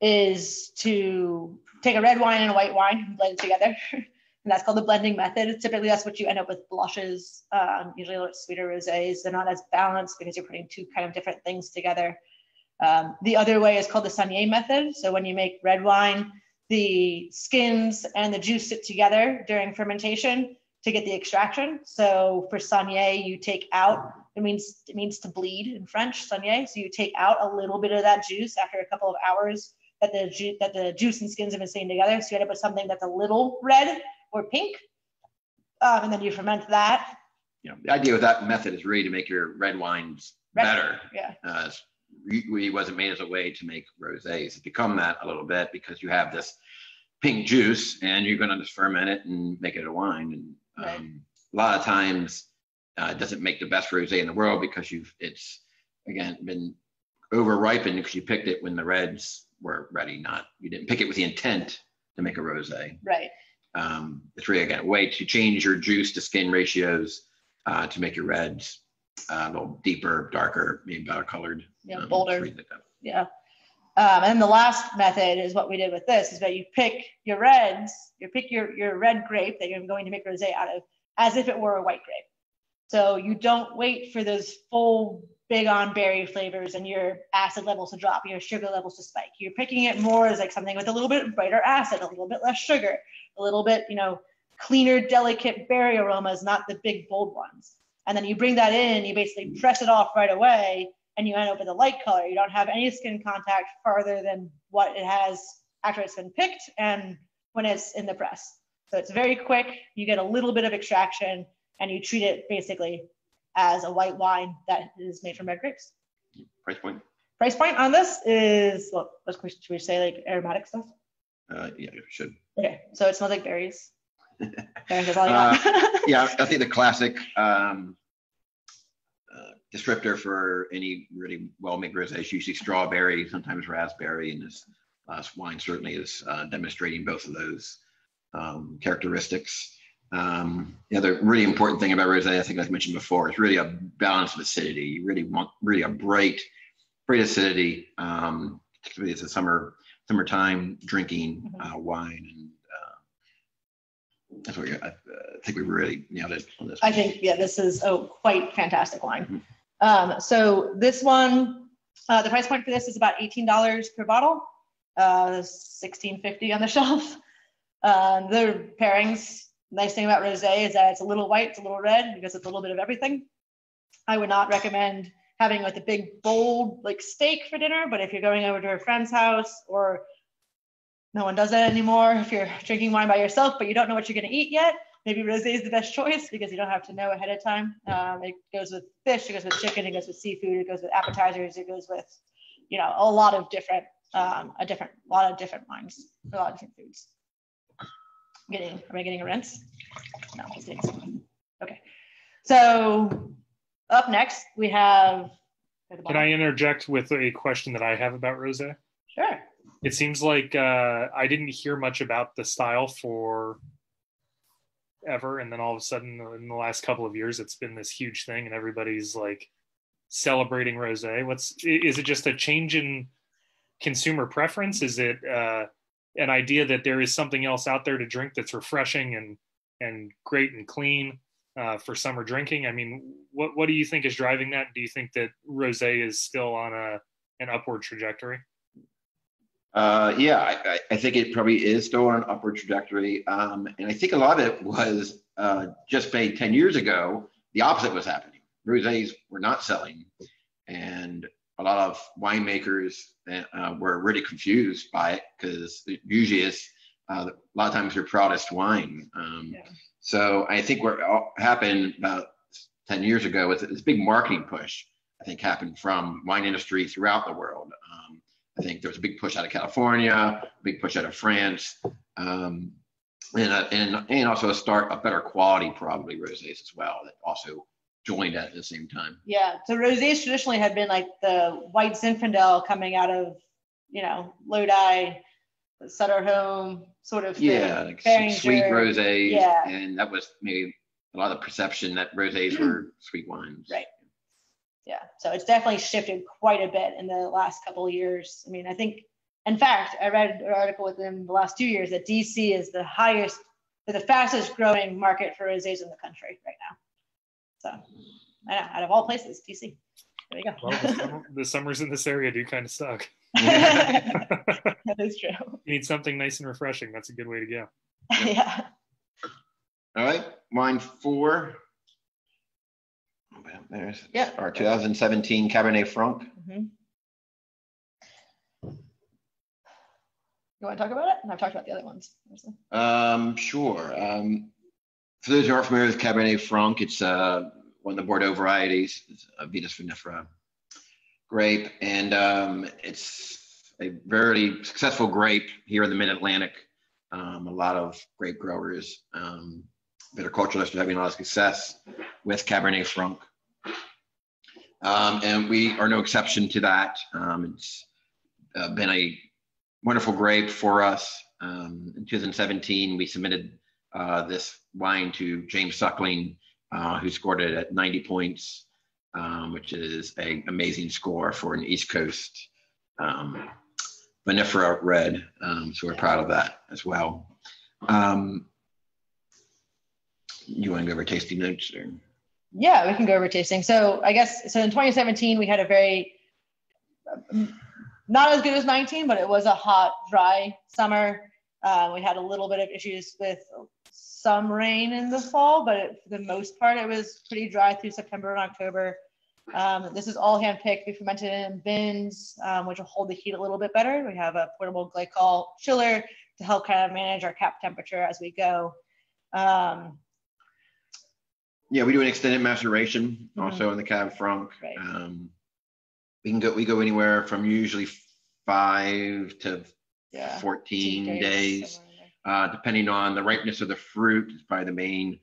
is to take a red wine and a white wine and blend it together. And that's called the blending method. Typically, that's what you end up with blushes, usually a little sweeter rosés. They're not as balanced because you're putting 2 kind of different things together. The other way is called the Saignée method. So when you make red wine, the skins and the juice sit together during fermentation to get the extraction. So for Saignée, you take out, it means to bleed in French, Saignée. So you take out a little bit of that juice after a couple of hours that the juice and skins have been staying together. So you end up with something that's a little red or pink. And then you ferment that. The idea with that method is really to make your red wines better. Yeah. Really wasn't made as a way to make rosés. It's become that a little bit because you have this pink juice and you're going to just ferment it and make it a wine. And right. A lot of times it doesn't make the best rosé in the world because it's again been over ripened because you picked it when the reds were ready. You didn't pick it with the intent to make a rosé. Right. It's really again a way to change your juice to skin ratios to make your reds a little deeper, darker, maybe better colored. Yeah, bolder. Yeah. And then the last method is what we did with this, is that you pick your reds, you pick your red grape that you're going to make rosé out of as if it were a white grape. So you don't wait for those full big on berry flavors and your acid levels to drop, your sugar levels to spike. You're picking it more as like something with a little bit brighter acid, a little bit less sugar, a little bit, cleaner, delicate berry aromas, not the big bold ones. And then you bring that in, you basically press it off right away, and you end up with a light color. You don't have any skin contact farther than what it has after it's been picked and when it's in the press. So it's very quick. You get a little bit of extraction, and you treat it basically as a white wine that is made from red grapes. Price point? Price point on this is, well, should we say like aromatic stuff? Yeah, you should. Okay, so it smells like berries. That's all you got. Yeah, I think the classic descriptor for any really well-made rosé is usually strawberry, sometimes raspberry, and this wine certainly is demonstrating both of those characteristics. The other really important thing about rosé, I think I've mentioned before, is really a balance of acidity. You really want a bright acidity, particularly as a summertime drinking wine. And that's what I think we really nailed it on this one. I think, yeah, this is a quite fantastic wine. So this one, the price point for this is about $18 per bottle, $16.50 on the shelf. The pairings, nice thing about rosé is that it's a little white, it's a little red, because it's a little bit of everything. I would not recommend having like a big bold like steak for dinner, but if you're going over to a friend's house, or no one does that anymore, if you're drinking wine by yourself but you don't know what you're going to eat yet, maybe rosé is the best choice, because you don't have to know ahead of time. It goes with fish, it goes with chicken, it goes with seafood, it goes with appetizers, it goes with, a lot of different wines, a lot of different foods. Am I getting a rinse? No, I'm just getting some. Okay. So up next we have. Can I interject with a question that I have about rosé? Sure. It seems like I didn't hear much about the style for ever, and then all of a sudden in the last couple of years it's been this huge thing and everybody's like celebrating rosé. Is it just a change in consumer preference? Is it an idea that there is something else out there to drink that's refreshing and great and clean for summer drinking? I mean, what do you think is driving that? Do you think that rosé is still on an upward trajectory? Yeah, I think it probably is still on an upward trajectory. And I think a lot of it was just maybe 10 years ago, the opposite was happening. Rosés were not selling. And a lot of winemakers were really confused by it, because it usually is a lot of times your proudest wine. So I think what happened about 10 years ago was this big marketing push, I think, happened from wine industry throughout the world. I think there was a big push out of California, a big push out of France, and also a better quality probably rosés as well that also joined at the same time. Yeah, so rosés traditionally had been like the white Zinfandel coming out of, Lodi, Sutter Home sort of thing. Yeah, like sweet rosés. Yeah. And that was maybe a lot of the perception that rosés were sweet wines. Right. Yeah, so it's definitely shifted quite a bit in the last couple of years. I mean, I think, in fact, I read an article within the last 2 years that DC is the fastest growing market for rosés in the country right now. So, I know, out of all places, DC. There you go. Well, the summers in this area do kind of suck. That is true. You need something nice and refreshing. That's a good way to go. Yeah. All right, wine 4. There's our 2017 Cabernet Franc. Mm-hmm. You want to talk about it? And I've talked about the other ones. Sure. For those who aren't familiar with Cabernet Franc, it's one of the Bordeaux varieties. It's a Vitis vinifera grape, and it's a very successful grape here in the Mid-Atlantic. A lot of grape growers, viticulturists are having a lot of success with Cabernet Franc. And we are no exception to that. It's been a wonderful grape for us. In 2017, we submitted this wine to James Suckling, who scored it at 90 points, which is an amazing score for an East Coast vinifera red. So we're proud of that as well. You want to go over tasting notes? Or? Yeah, we can go over tasting. So I guess, in 2017, we had a very, not as good as 19, but it was a hot, dry summer. We had a little bit of issues with some rain in the fall, but for the most part, it was pretty dry through September and October. This is all hand-picked. We fermented in bins, which will hold the heat a little bit better. We have a portable glycol chiller to help kind of manage our cap temperature as we go. Yeah, we do an extended maceration also in the Cab Franc. Right. We go anywhere from usually 5 to 14 days, depending on the ripeness of the fruit. Is probably the main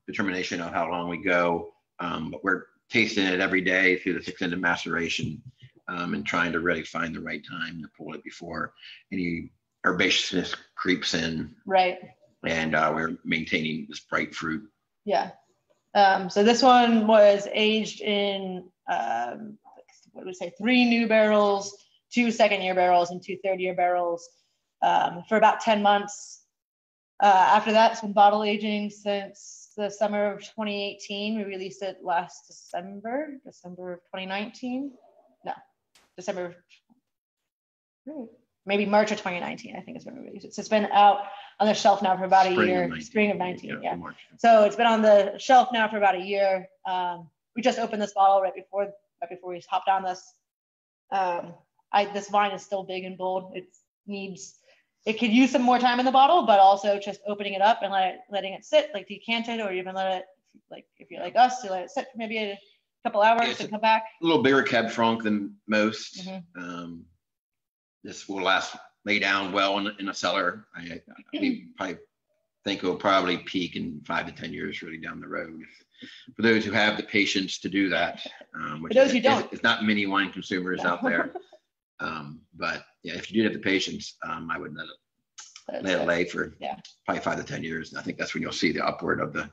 determination of how long we go. But we're tasting it every day through this extended maceration and trying to really find the right time to pull it before any herbaceousness creeps in. Right. And we're maintaining this bright fruit. Yeah. So this one was aged in, 3 new barrels, 2 second-year barrels, and 2 third-year barrels for about 10 months. After that, it's been bottle aging since the summer of 2018. We released it last December of 2019. No, maybe March of 2019, I think is when we released it. So it's been out on the shelf now for about a year, spring of 19, yeah. So it's been on the shelf now for about a year. We just opened this bottle right before we hopped on this. This wine is still big and bold. It could use some more time in the bottle, but also just opening it up and letting it sit, like decant it, or even let it, like if you're like us, you let it sit for maybe a couple hours and come back. A little bigger Cab Franc than most. This will lay down well in a cellar. We probably think it will probably peak in 5 to 10 years really down the road. For those who have the patience to do that, which for those who don't, it's not many wine consumers out there. But yeah, if you do have the patience, I would let it lay for probably 5 to 10 years. And I think that's when you'll see the upward of the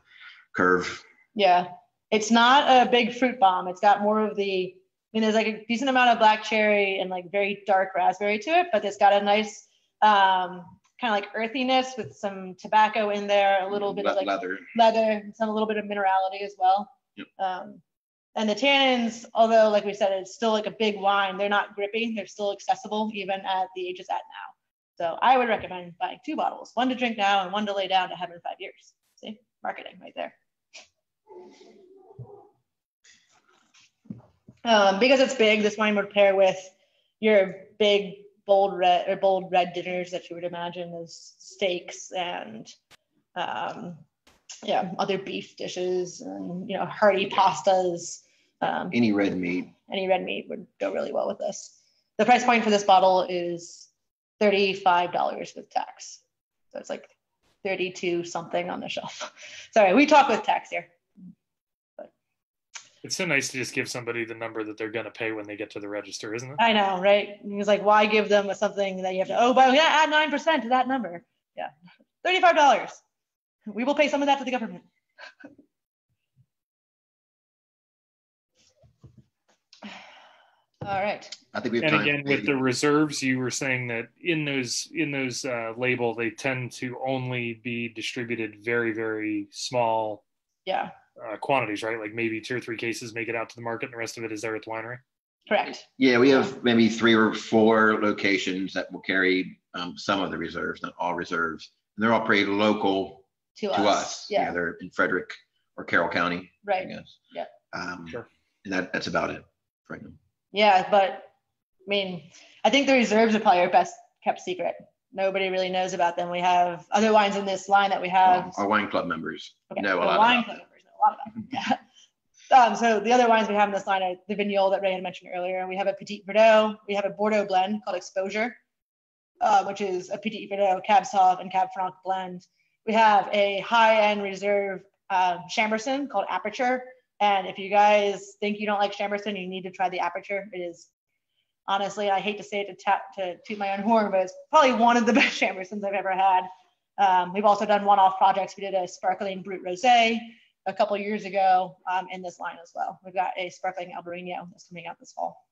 curve. Yeah, it's not a big fruit bomb. It's got more of the, there's like a decent amount of black cherry and like very dark raspberry to it, but it's got a nice kind of like earthiness with some tobacco in there, a little bit of like leather, and a little bit of minerality as well. Yep. And the tannins, although like we said, it's still like a big wine, they're not grippy. They're still accessible even at the age it's at now. So I would recommend buying 2 bottles, one to drink now and one to lay down to have in 5 years. See, marketing right there. Because it's big, this wine would pair with your big bold red dinners that you would imagine as steaks and other beef dishes and hearty pastas. Any red meat would go really well with this. The price point for this bottle is $35 with tax, so it's like 32 something on the shelf. Sorry, we talk with tax here. It's so nice to just give somebody the number that they're going to pay when they get to the register, isn't it? I know, right? It's like, why give them something that you have to, but we gotta add 9% to that number. Yeah, $35. We will pay some of that to the government. All right. I think we have time. And again, with the reserves, you were saying that in those label, they tend to only be distributed very, very small. Yeah. Quantities, right? Like maybe 2 or 3 cases make it out to the market and the rest of it is there at the winery? Correct. Yeah, we have maybe 3 or 4 locations that will carry some of the reserves, not all reserves. And they're all pretty local to us. Yeah, they're in Frederick or Carroll County. Right. I guess. Yeah. Sure. And that's about it right now. Yeah, but I think the reserves are probably our best kept secret. Nobody really knows about them. We have other wines in this line that we have. Our wine club members know a lot about them. Yeah. So the other wines we have in this line are the Vignoble that Ray had mentioned earlier. We have a Petit Verdot. We have a Bordeaux blend called Exposure, which is a Petit Verdot, Cab Sauv, and Cab Franc blend. We have a high-end reserve Chambourcin called Aperture. And if you guys think you don't like Chambourcin, you need to try the Aperture. It is, honestly, I hate to say it to toot my own horn, but it's probably one of the best Chambourcins I've ever had. We've also done one-off projects. We did a sparkling Brut Rosé a couple of years ago in this line as well. We've got a sparkling Albarino that's coming out this fall.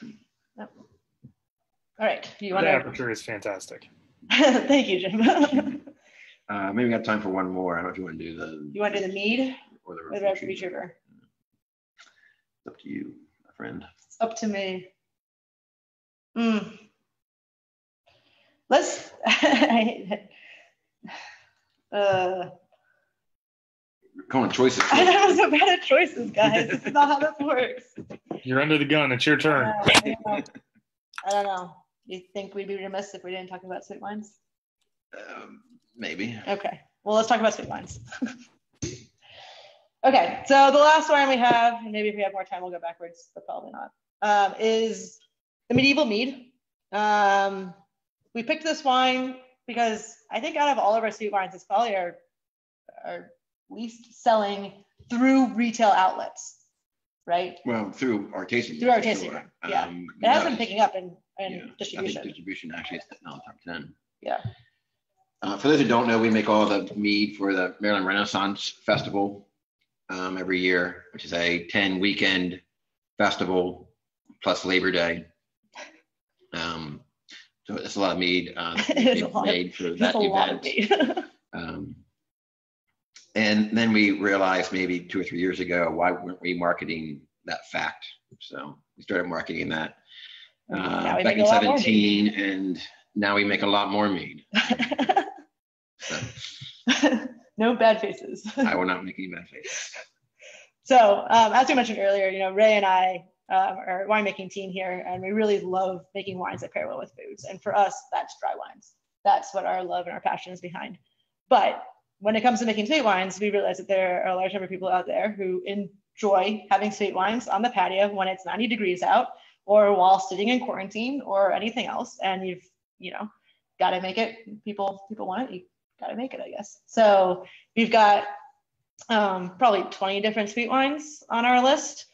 Yep. All right. The Aperture is fantastic. Thank you, Jim. Maybe we got time for one more. I don't know if you want to do the. You want to do the Mead or the Retriever? It's up to you, my friend. It's up to me. let's. Calling choices. I know I'm so bad at choices, guys. This is not how this works. You're under the gun. It's your turn. I don't know. You think we'd be remiss if we didn't talk about sweet wines? Maybe. Okay. Well, let's talk about sweet wines. Okay. So the last wine we have, and maybe if we have more time, we'll go backwards, but probably not, is the medieval mead. We picked this wine because I think out of all of our sweet wines, it's probably our least selling through retail outlets, right? Well, through our tasting. Through our tasting room, yeah. It has been picking up in distribution. I think distribution actually is now top 10. Yeah. For those who don't know, we make all the mead for the Maryland Renaissance Festival every year, which is a 10-weekend festival plus Labor Day. So it's a lot of mead made for that event. And then we realized maybe 2 or 3 years ago, why weren't we marketing that fact? So we started marketing that back in 2017, and now we make a lot more mead. So, no bad faces. I will not make any bad faces. So as we mentioned earlier, Ray and I are a winemaking team here, and we really love making wines that pair well with foods. And for us, that's dry wines. That's what our love and our passion is behind. But when it comes to making sweet wines, we realize that there are a large number of people out there who enjoy having sweet wines on the patio when it's 90 degrees out, or while sitting in quarantine, or anything else. And you've got to make it. People want it. You got to make it, I guess. So we've got probably 20 different sweet wines on our list.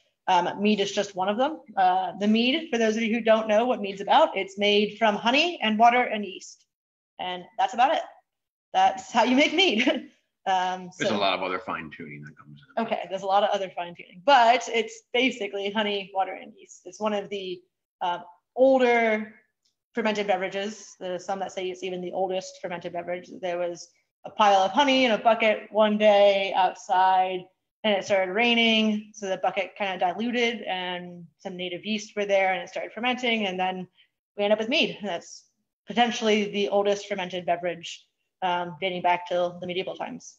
Mead is just one of them. The mead, for those of you who don't know what mead's about, it's made from honey and water and yeast. And that's about it. That's how you make mead. There's a lot of other fine tuning that comes in. Okay, there's a lot of other fine tuning, but it's basically honey, water, and yeast. It's one of the older fermented beverages. There's some that say it's even the oldest fermented beverage. There was a pile of honey in a bucket one day outside, and it started raining, so the bucket kind of diluted, and some native yeast were there, and it started fermenting, and then we end up with mead. And that's potentially the oldest fermented beverage, dating back till the medieval times.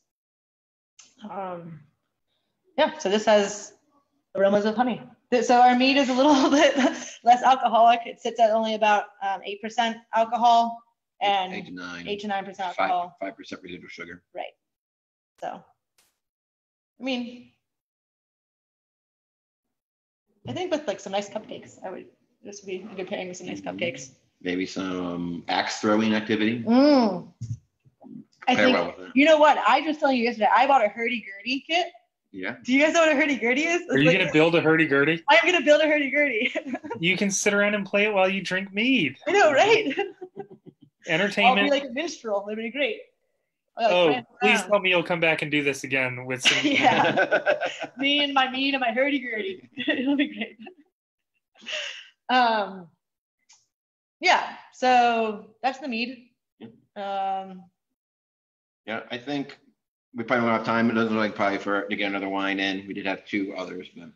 So this has aromas of honey. So our mead is a little bit less alcoholic. It sits at only about 8% alcohol and 8 to 9% alcohol. 5% residual sugar. Right. So, I mean, I think with like some nice cupcakes, this would be a good pairing with some nice cupcakes. Maybe some axe throwing activity. I think, well, you know what? I was telling you yesterday, I bought a hurdy-gurdy kit. Yeah. Do you guys know what a hurdy-gurdy is? Are you going to build a hurdy-gurdy? I am going to build a hurdy-gurdy. You can sit around and play it while you drink mead. I know, right? Entertainment. I'll be like a minstrel. It'd be great. Please tell me you'll come back and do this again with some. Yeah. Me and my mead and my hurdy-gurdy. It'll be great. Yeah, so that's the mead. Yeah, I think we probably don't have time. It doesn't look like probably to get another wine in. We did have 2 others, but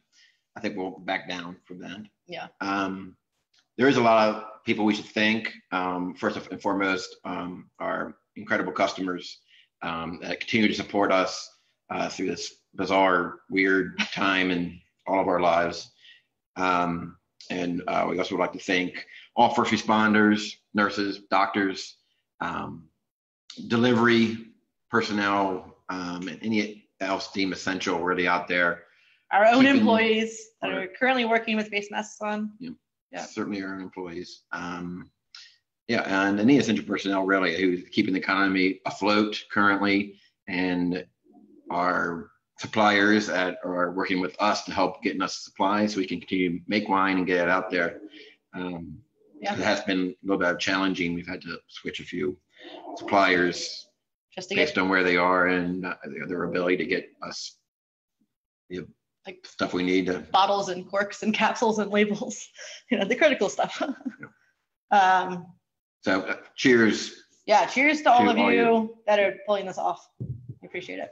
I think we'll back down from that. Yeah. There is a lot of people we should thank. First and foremost, our incredible customers that continue to support us through this bizarre, weird time in all of our lives. And we also would like to thank all first responders, nurses, doctors, delivery personnel, and any else deemed essential really out there. Our own employees that are currently working with face masks on. Yeah. Certainly our own employees. And any essential personnel really who's keeping the economy afloat currently, and our suppliers that are working with us to help getting us supplies so we can continue to make wine and get it out there. It has been a little bit challenging. We've had to switch a few suppliers just based on where they are and their ability to get us the stuff we need. Bottles and corks and capsules and labels, the critical stuff. So cheers. Yeah, cheers to all of you that are pulling this off. I appreciate it.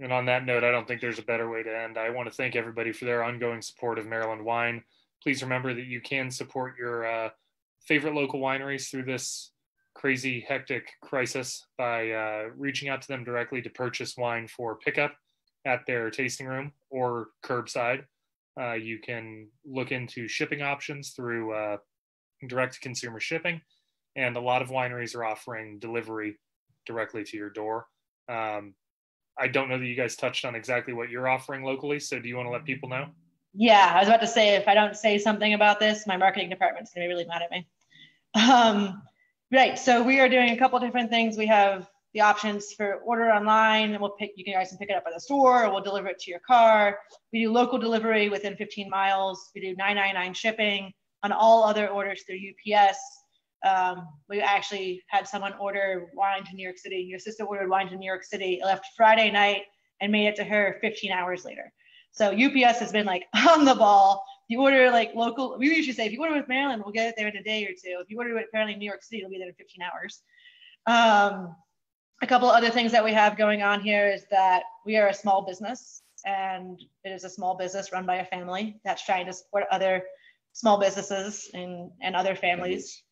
And on that note, I don't think there's a better way to end. I want to thank everybody for their ongoing support of Maryland wine. Please remember that you can support your favorite local wineries through this crazy, hectic crisis by reaching out to them directly to purchase wine for pickup at their tasting room or curbside. You can look into shipping options through direct-to-consumer shipping, and a lot of wineries are offering delivery directly to your door. I don't know that you guys touched on exactly what you're offering locally, so do you want to let people know? Yeah, I was about to say, if I don't say something about this, my marketing department's going to be really mad at me. Right, so we are doing a couple different things. We have the options for order online, and you guys can pick it up at the store, or we'll deliver it to your car. We do local delivery within 15 miles. We do $9.99 shipping on all other orders through UPS. We actually had someone order wine to New York City. Your sister ordered wine to New York City. It left Friday night and made it to her 15 hours later. So UPS has been like on the ball. If you order like local, we usually say if you order with Maryland, we'll get it there in a day or two. If you order with apparently New York City, it'll be there in 15 hours. A couple other things that we have going on here is that we are a small business, and it is a small business run by a family that's trying to support other small businesses and other families.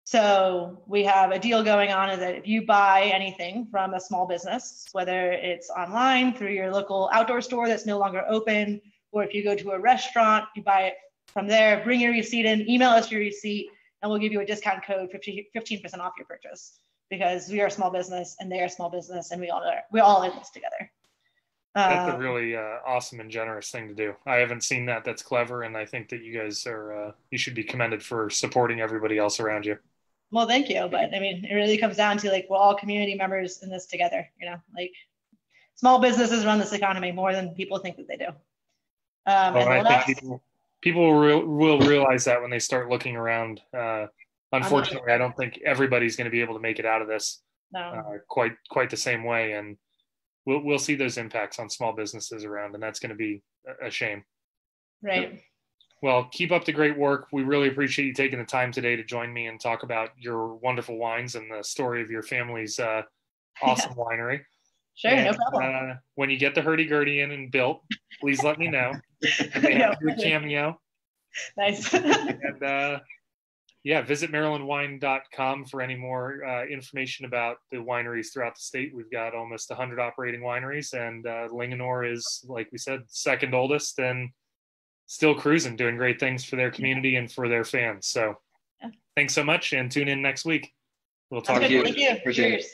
So we have a deal going on is that if you buy anything from a small business, whether it's online through your local outdoor store that's no longer open, or if you go to a restaurant, you buy it from there, bring your receipt in, email us your receipt, and we'll give you a discount code, 15% off your purchase, because we are a small business and they are a small business, and we're all in this together. That's a really awesome and generous thing to do. I haven't seen that. That's clever, and I think that you guys are, you should be commended for supporting everybody else around you. Well, thank you. But I mean, it really comes down to like, we're all community members in this together, like small businesses run this economy more than people think that they do. I think people will realize that when they start looking around. Unfortunately, I don't think everybody's going to be able to make it out of this quite the same way. And we'll see those impacts on small businesses around, and that's going to be a shame. Right. Well, keep up the great work. We really appreciate you taking the time today to join me and talk about your wonderful wines and the story of your family's awesome winery. Sure, and, no problem. When you get the hurdy-gurdy in and built, please let me know. And they have to do a cameo. Nice. And visit MarylandWine.com for any more information about the wineries throughout the state. We've got almost 100 operating wineries, and Linganore is, like we said, second oldest and still cruising, doing great things for their community and for their fans. So thanks so much, and tune in next week. We'll talk to you. Thank you. Cheers.